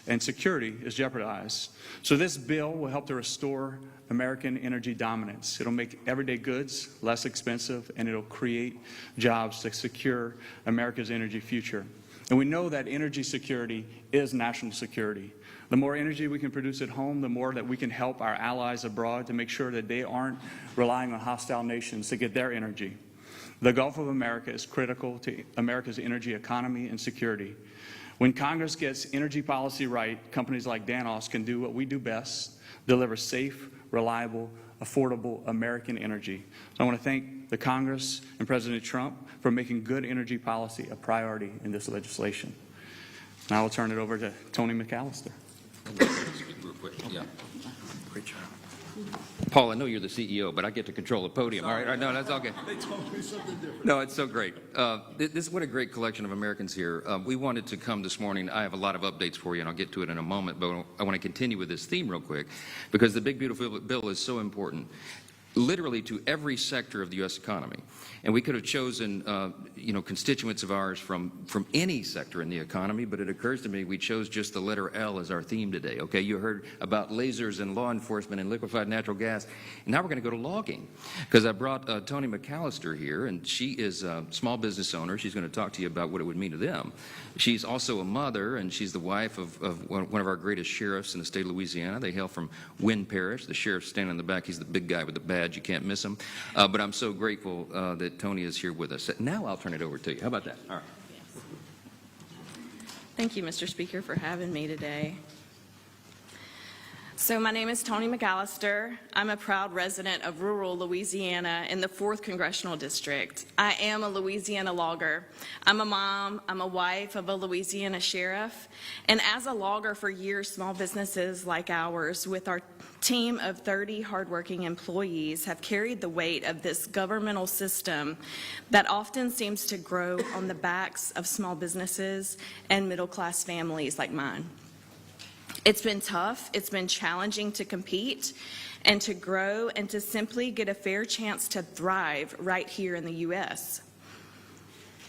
and security is jeopardized. So this bill will help to restore American energy dominance. It'll make everyday goods less expensive, and it'll create jobs to secure America's energy future. And we know that energy security is national security. The more energy we can produce at home, the more that we can help our allies abroad to make sure that they aren't relying on hostile nations to get their energy. The Gulf of America is critical to America's energy economy and security. When Congress gets energy policy right, companies like Danos can do what we do best, deliver safe, reliable, affordable American energy. So I want to thank the Congress and President Trump for making good energy policy a priority in this legislation. Now I'll turn it over to Tony McAllister. Real quick. Yeah. Great job. Paul, I know you're the CEO, but I get to control the podium. All right, no, that's okay. They told me something different. No, it's so great. What a great collection of Americans here. We wanted to come this morning. I have a lot of updates for you, and I'll get to it in a moment, but I want to continue with this theme real quick, because the big, beautiful bill is so important, literally to every sector of the U.S. economy. And we could have chosen, constituents of ours from any sector in the economy, but it occurs to me we chose just the letter L as our theme today, okay? You heard about lasers and law enforcement and liquefied natural gas. And now we're going to go to logging, because I brought Tony McAllister here, and she is a small business owner. She's going to talk to you about what it would mean to them. She's also a mother, and she's the wife of one of our greatest sheriffs in the state of Louisiana. They hail from Wynn Parish. The sheriff's standing in the back. He's the big guy with the badge. You can't miss him. But I'm so grateful that Tony is here with us. Now I'll turn it over to you. How about that? All right. Thank you, Mr. Speaker, for having me today. So my name is Tony McAllister. I'm a proud resident of rural Louisiana in the 4th Congressional District. I am a Louisiana logger. I'm a mom, I'm a wife of a Louisiana sheriff, and as a logger for years, small businesses like ours with our team of 30 hardworking employees have carried the weight of this governmental system that often seems to grow on the backs of small businesses and middle-class families like mine. It's been tough, it's been challenging to compete and to grow and to simply get a fair chance to thrive right here in the U.S.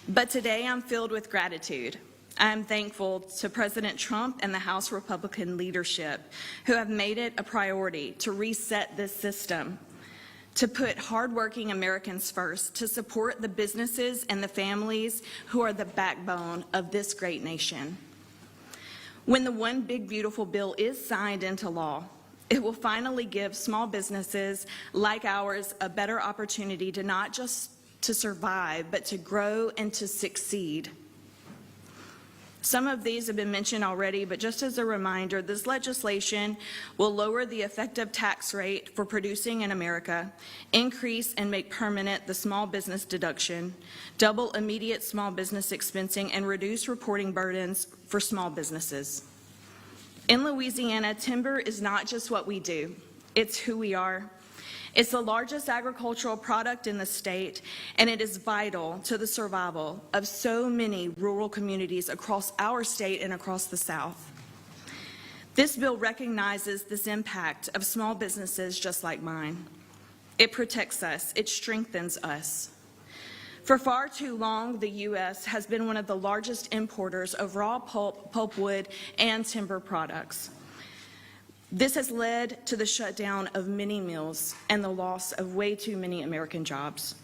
But today I'm filled with gratitude. I'm thankful to President Trump and the House Republican leadership who have made it a priority to reset this system, to put hardworking Americans first, to support the businesses and the families who are the backbone of this great nation. When the One Big Beautiful Bill is signed into law, it will finally give small businesses like ours a better opportunity to not just to survive, but to grow and to succeed. Some of these have been mentioned already, but just as a reminder, this legislation will lower the effective tax rate for producing in America, increase and make permanent the small business deduction, double immediate small business expensing, and reduce reporting burdens for small businesses. In Louisiana, timber is not just what we do, it's who we are. It's the largest agricultural product in the state, and it is vital to the survival of so many rural communities across our state and across the South. This bill recognizes this impact of small businesses just like mine. It protects us, it strengthens us. For far too long, the U.S. has been one of the largest importers of raw pulp, pulpwood, and timber products. This has led to the shutdown of many mills and the loss of way too many American jobs.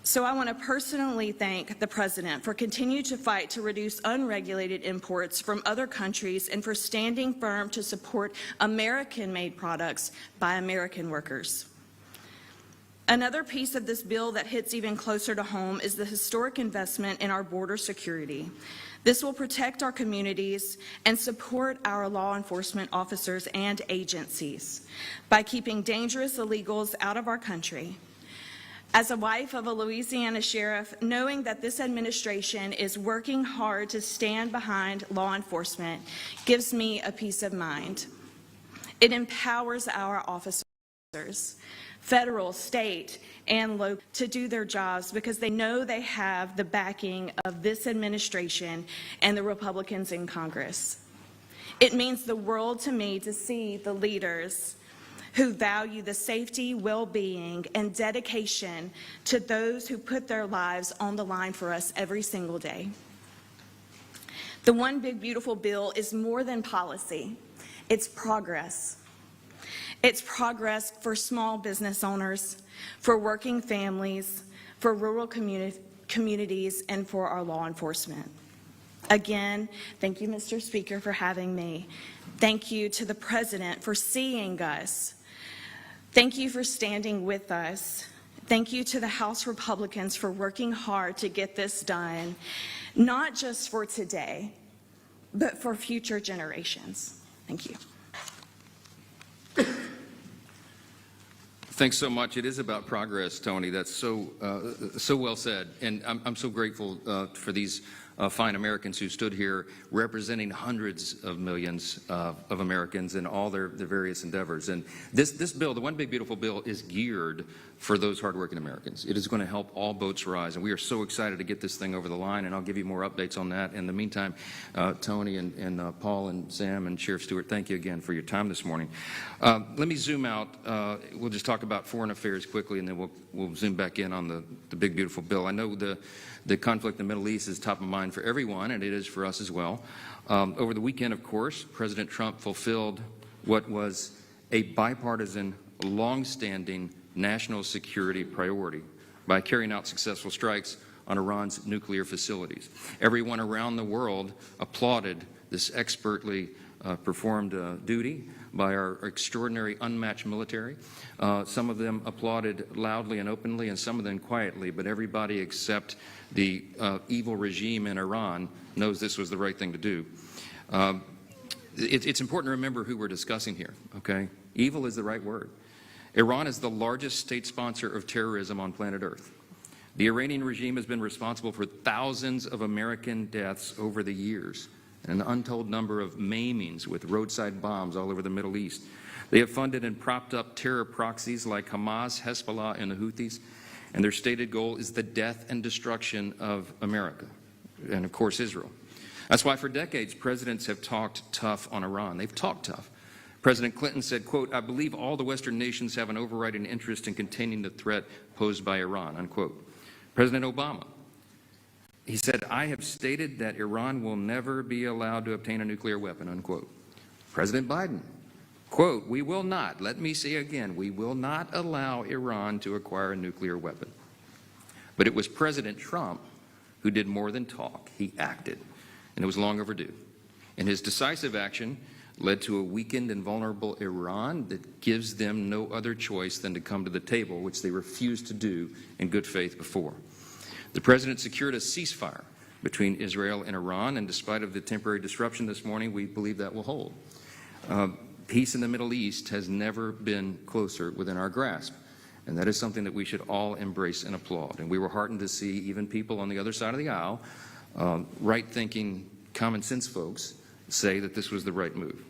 So I want to personally thank the President for continuing to fight to reduce unregulated imports from other countries and for standing firm to support American-made products by American workers. Another piece of this bill that hits even closer to home is the historic investment in our border security. This will protect our communities and support our law enforcement officers and agencies by keeping dangerous illegals out of our country. As a wife of a Louisiana sheriff, knowing that this administration is working hard to stand behind law enforcement gives me a peace of mind. It empowers our officers, federal, state, and local, to do their jobs because they know they have the backing of this administration and the Republicans in Congress. It means the world to me to see the leaders who value the safety, well-being, and dedication to those who put their lives on the line for us every single day. The One Big Beautiful Bill is more than policy. It's progress. It's progress for small business owners, for working families, for rural communities, and for our law enforcement. Again, thank you, Mr. Speaker, for having me. Thank you to the President for seeing us. Thank you for standing with us. Thank you to the House Republicans for working hard to get this done, not just for today, but for future generations. Thank you. Thanks so much. It is about progress, Tony. That's so well said. And I'm so grateful for these fine Americans who stood here representing hundreds of millions of Americans in all their various endeavors. And this bill, the One Big Beautiful Bill, is geared for those hardworking Americans. It is going to help all boats rise, and we are so excited to get this thing over the line, and I'll give you more updates on that. In the meantime, Tony and Paul and Sam and Sheriff Stewart, thank you again for your time this morning. Let me zoom out. We'll just talk about foreign affairs quickly, and then we'll zoom back in on the Big Beautiful Bill. I know the conflict in the Middle East is top of mind for everyone, and it is for us as well. Over the weekend, of course, President Trump fulfilled what was a bipartisan, long-standing national security priority by carrying out successful strikes on Iran's nuclear facilities. Everyone around the world applauded this expertly performed duty by our extraordinary, unmatched military. Some of them applauded loudly and openly, and some of them quietly, but everybody except the evil regime in Iran knows this was the right thing to do. It's important to remember who we're discussing here, okay? Evil is the right word. Iran is the largest state sponsor of terrorism on planet Earth. The Iranian regime has been responsible for thousands of American deaths over the years, and an untold number of maimings with roadside bombs all over the Middle East. They have funded and propped up terror proxies like Hamas, Hezbollah, and the Houthis, and their stated goal is the death and destruction of America, and of course Israel. That's why for decades presidents have talked tough on Iran. They've talked tough. President Clinton said, quote, "I believe all the Western nations have an overriding interest in containing the threat posed by Iran," unquote. President Obama, he said, "I have stated that Iran will never be allowed to obtain a nuclear weapon," unquote. President Biden, quote, "We will not," let me say again, "we will not allow Iran to acquire a nuclear weapon." But it was President Trump who did more than talk. He acted, and it was long overdue. And his decisive action led to a weakened and vulnerable Iran that gives them no other choice than to come to the table, which they refused to do in good faith before. The President secured a ceasefire between Israel and Iran, and despite of the temporary disruption this morning, we believe that will hold. Peace in the Middle East has never been closer within our grasp, and that is something that we should all embrace and applaud. And we were heartened to see even people on the other side of the aisle, right-thinking, common-sense folks, say that this was the right move.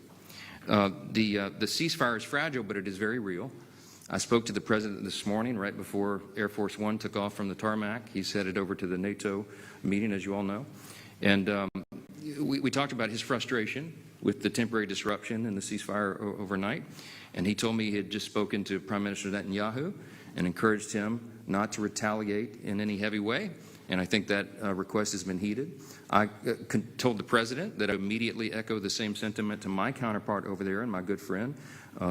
The ceasefire is fragile, but it is very real. I spoke to the President this morning right before Air Force One took off from the tarmac. He's headed over to the NATO meeting, as you all know. And we talked about his frustration with the temporary disruption and the ceasefire overnight. And he told me he had just spoken to Prime Minister Netanyahu and encouraged him not to retaliate in any heavy way, and I think that request has been heeded. I told the President that I would immediately echo the same sentiment to my counterpart over there and my good friend,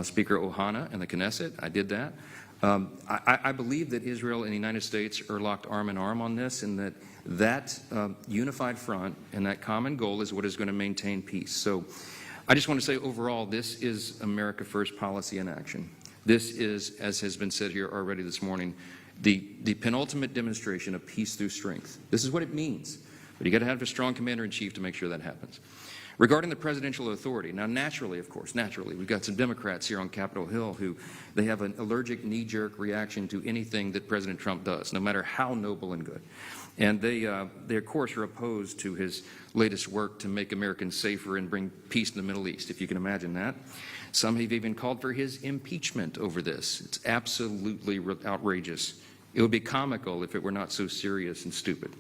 Speaker Ohana and the Knesset. I did that. I believe that Israel and the United States are locked arm in arm on this, and that unified front and that common goal is what is going to maintain peace. So I just want to say overall, this is America First policy in action. This is, as has been said here already this morning, the penultimate demonstration of peace through strength. This is what it means. But you got to have a strong commander-in-chief to make sure that happens. Regarding the presidential authority, now naturally, of course, we've got some Democrats here on Capitol Hill who they have an allergic knee-jerk reaction to anything that President Trump does, no matter how noble and good. And they of course, are opposed to his latest work to make Americans safer and bring peace in the Middle East, if you can imagine that. Some have even called for his impeachment over this. It's absolutely outrageous. It would be comical if it were not so serious and stupid.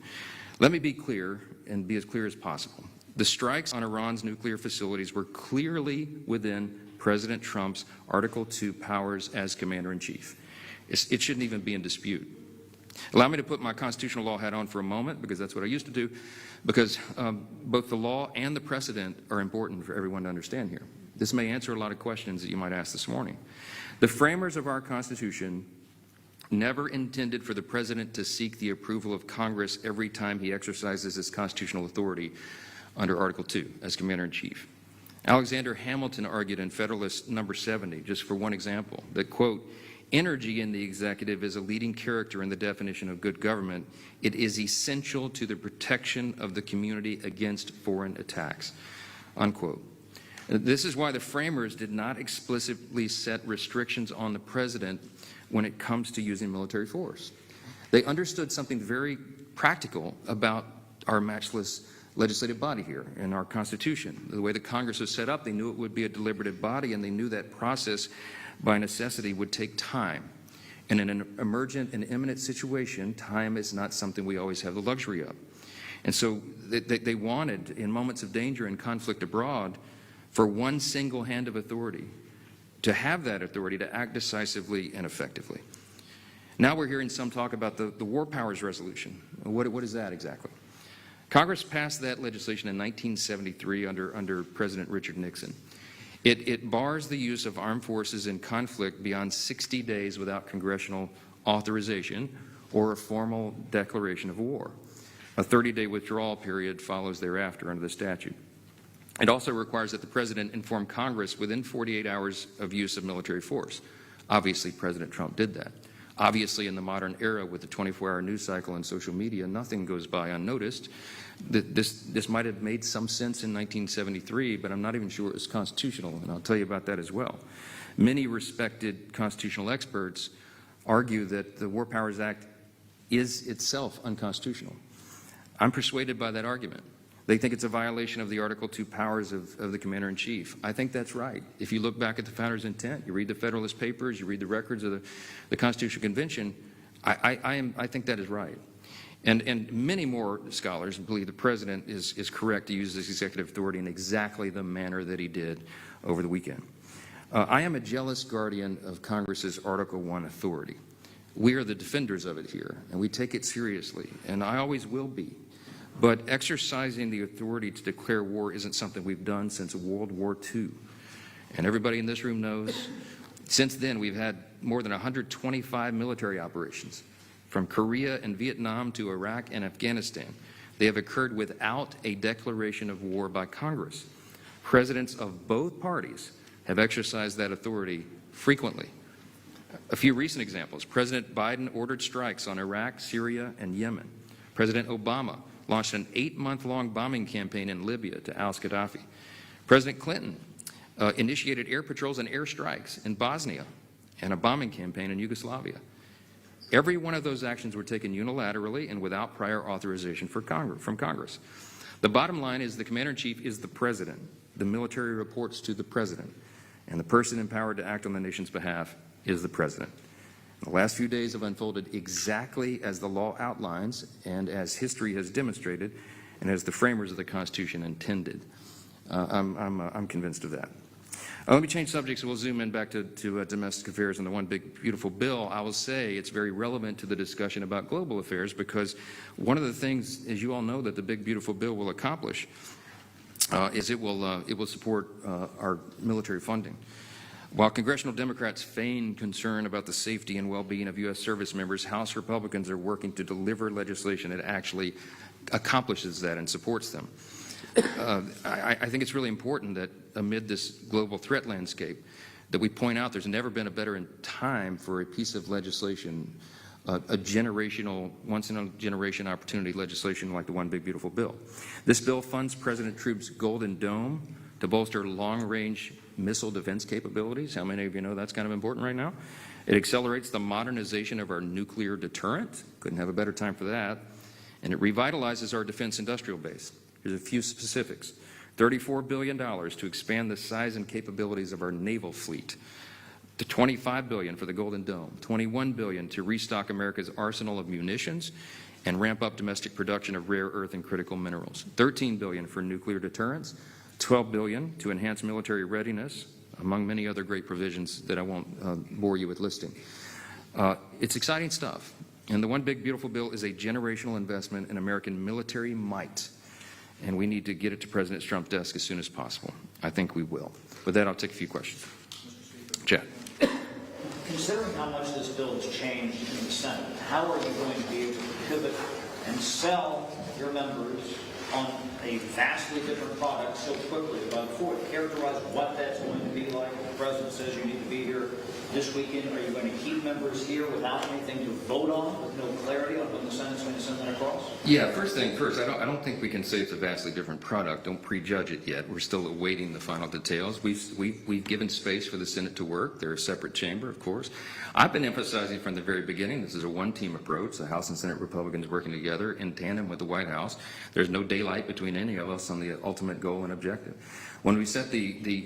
Let me be clear and be as clear as possible. The strikes on Iran's nuclear facilities were clearly within President Trump's Article 2 powers as Commander-in-Chief. It shouldn't even be in dispute. Allow me to put my constitutional law hat on for a moment, because that's what I used to do, because both the law and the precedent are important for everyone to understand here. This may answer a lot of questions that you might ask this morning. The framers of our Constitution never intended for the President to seek the approval of Congress every time he exercises his constitutional authority under Article 2 as Commander-in-Chief. Alexander Hamilton argued in Federalist number 70, just for one example, that, quote, energy in the executive is a leading character in the definition of good government. It is essential to the protection of the community against foreign attacks, unquote. This is why the framers did not explicitly set restrictions on the President when it comes to using military force. They understood something very practical about our matchless legislative body here in our Constitution. The way the Congress was set up, they knew it would be a deliberative body, and they knew that process by necessity would take time. And in an emergent and imminent situation, time is not something we always have the luxury of. And so they wanted, in moments of danger and conflict abroad, for one single hand of authority to have that authority to act decisively and effectively. Now we're hearing some talk about the War Powers Resolution. What is that exactly? Congress passed that legislation in 1973 under President Richard Nixon. It bars the use of armed forces in conflict beyond 60 days without congressional authorization or a formal declaration of war. A 30-day withdrawal period follows thereafter under the statute. It also requires that the President inform Congress within 48 hours of use of military force. Obviously, President Trump did that. Obviously, in the modern era with the 24-hour news cycle and social media, nothing goes by unnoticed. This might have made some sense in 1973, but I'm not even sure it was constitutional, and I'll tell you about that as well. Many respected constitutional experts argue that the War Powers Act is itself unconstitutional. I'm persuaded by that argument. They think it's a violation of the Article 2 powers of the Commander-in-Chief. I think that's right. If you look back at the Founders' intent, you read the Federalist Papers, you read the records of the Constitutional Convention, I think that is right. And many more scholars believe the President is correct to use this executive authority in exactly the manner that he did over the weekend. I am a jealous guardian of Congress's Article 1 authority. We are the defenders of it here, and we take it seriously, and I always will be. But exercising the authority to declare war isn't something we've done since World War II. And everybody in this room knows, since then we've had more than 125 military operations, from Korea and Vietnam to Iraq and Afghanistan. They have occurred without a declaration of war by Congress. Presidents of both parties have exercised that authority frequently. A few recent examples. President Biden ordered strikes on Iraq, Syria, and Yemen. President Obama launched an 8-month-long bombing campaign in Libya to oust Gaddafi. President Clinton initiated air patrols and air strikes in Bosnia and a bombing campaign in Yugoslavia. Every one of those actions were taken unilaterally and without prior authorization from Congress. The bottom line is the Commander-in-Chief is the President. The military reports to the President. And the person empowered to act on the nation's behalf is the President. The last few days have unfolded exactly as the law outlines and as history has demonstrated and as the framers of the Constitution intended. I'm convinced of that. Let me change subjects and we'll zoom in back to domestic affairs and the one big beautiful bill. I will say it's very relevant to the discussion about global affairs because one of the things, as you all know, that the big beautiful bill will accomplish is it will support our military funding. While congressional Democrats feign concern about the safety and well-being of U.S. service members, House Republicans are working to deliver legislation that actually accomplishes that and supports them. I think it's really important that amid this global threat landscape that we point out there's never been a better time for a piece of legislation, a generational, once-in-a-generation opportunity legislation like the One Big Beautiful Bill. This bill funds President Trump's Golden Dome to bolster long-range missile defense capabilities. How many of you know that's kind of important right now? It accelerates the modernization of our nuclear deterrent. Couldn't have a better time for that. And it revitalizes our defense industrial base. Here's a few specifics. $34 billion to expand the size and capabilities of our naval fleet. To $25 billion for the Golden Dome. $21 billion to restock America's arsenal of munitions and ramp up domestic production of rare earth and critical minerals. $13 billion for nuclear deterrence. $12 billion to enhance military readiness, among many other great provisions that I won't bore you with listing. It's exciting stuff. And the One Big Beautiful Bill is a generational investment in American military might. And we need to get it to President Trump's desk as soon as possible. I think we will. With that, I'll take a few questions. Chad. Considering how much this bill has changed in the Senate, how are you going to be able to pivot and sell your members on a vastly different product so quickly? But before characterize what that's going to be like, the President says you need to be here this weekend. Are you going to keep members here without anything to vote on, with no clarity on when the Senate's going to send that across? Yeah, first thing first, I don't think we can say it's a vastly different product. Don't prejudge it yet. We're still awaiting the final details. We've given space for the Senate to work. They're a separate chamber, of course. I've been emphasizing from the very beginning, this is a one-team approach. The House and Senate Republicans working together in tandem with the White House. There's no daylight between any of us on the ultimate goal and objective. When we set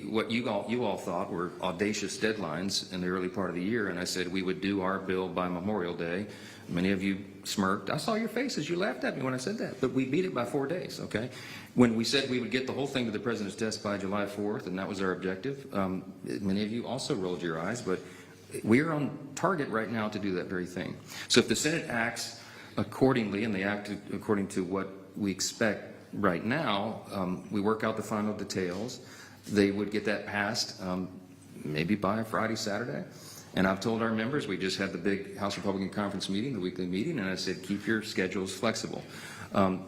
what you all thought were audacious deadlines in the early part of the year, and I said we would do our bill by Memorial Day, many of you smirked. I saw your faces. You laughed at me when I said that. But we beat it by 4 days, okay? When we said we would get the whole thing to the President's desk by July 4th, and that was our objective, many of you also rolled your eyes, but we are on target right now to do that very thing. So if the Senate acts accordingly, and they act according to what we expect right now, we work out the final details. They would get that passed maybe by Friday, Saturday. And I've told our members, we just had the big House Republican Conference meeting, the weekly meeting, and I said, keep your schedules flexible.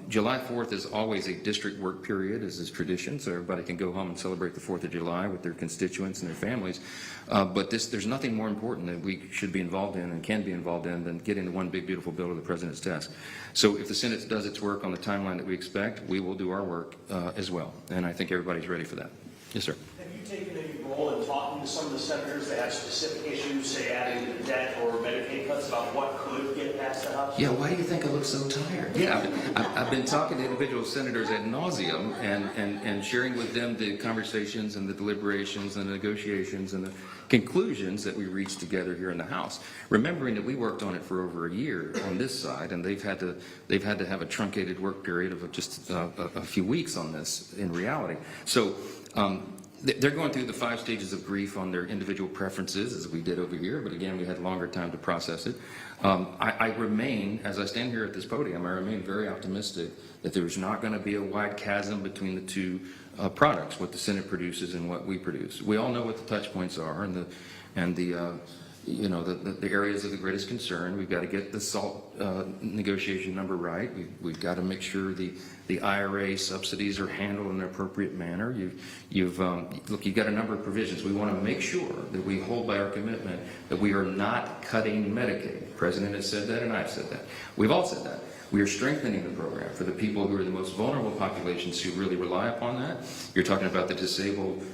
July 4th is always a district work period, as is tradition, so everybody can go home and celebrate the 4th of July with their constituents and their families. But there's nothing more important that we should be involved in and can be involved in than getting the One Big Beautiful Bill to the President's desk. So if the Senate does its work on the timeline that we expect, we will do our work as well. And I think everybody's ready for that. Yes, sir. Have you taken any role in talking to some of the senators that have specific issues, say adding to the debt or Medicaid cuts, about what could get passed the House? Yeah, why do you think I look so tired? Yeah, I've been talking to individual senators ad nauseum and sharing with them the conversations and the deliberations and the negotiations and the conclusions that we reached together here in the House. Remembering that we worked on it for over a year on this side, and they've had to have a truncated work period of just a few weeks on this in reality. So they're going through the 5 stages of grief on their individual preferences, as we did over here, but again, we had longer time to process it. I remain, as I stand here at this podium, I remain very optimistic that there's not going to be a wide chasm between the two products, what the Senate produces and what we produce. We all know what the touch points are and the areas of the greatest concern. We've got to get the SALT negotiation number right. We've got to make sure the IRA subsidies are handled in an appropriate manner. You've got a number of provisions. We want to make sure that we hold by our commitment that we are not cutting Medicaid. The President has said that, and I've said that. We've all said that. We are strengthening the program for the people who are the most vulnerable populations who really rely upon that. You're talking about the disabled,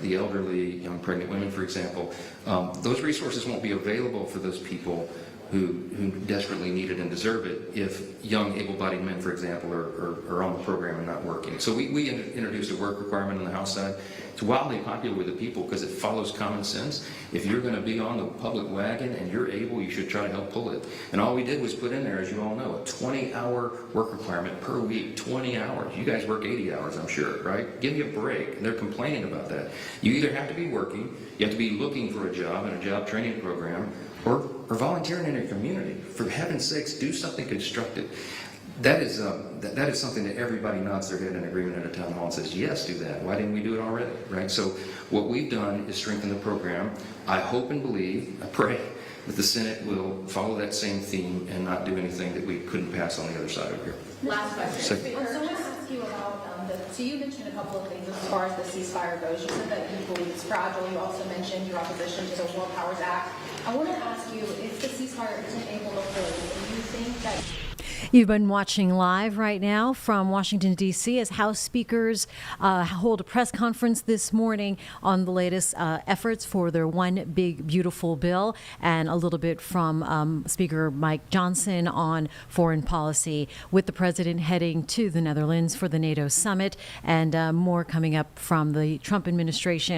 the elderly, young pregnant women, for example. Those resources won't be available for those people who desperately need it and deserve it if young able-bodied men, for example, are on the program and not working. So we introduced a work requirement on the House side. It's wildly popular with the people because it follows common sense. If you're going to be on the public wagon and you're able, you should try to help pull it. And all we did was put in there, as you all know, a 20-hour work requirement per week, 20 hours. You guys work 80 hours, I'm sure, right? Give me a break. And they're complaining about that. You either have to be working, you have to be looking for a job in a job training program, or volunteering in your community. For heaven's sakes, do something constructive. That is something that everybody nods their head in agreement at a town hall and says, yes, do that. Why didn't we do it already, right? So what we've done is strengthen the program. I hope and believe, I pray, that the Senate will follow that same theme and not do anything that we couldn't pass on the other side of here. Last question. Second. So I want to ask you about, so you mentioned a couple of things as far as the ceasefire goes. You said that you believe it's fragile. You also mentioned your opposition to the War Powers Act. I want to ask you, if the ceasefire isn't able to hold, do you think that... You've been watching live right now from Washington, D.C. as House speakers hold a press conference this morning on the latest efforts for their One Big Beautiful Bill, and a little bit from Speaker Mike Johnson on foreign policy, with the president heading to the Netherlands for the NATO summit, and more coming up from the Trump administration.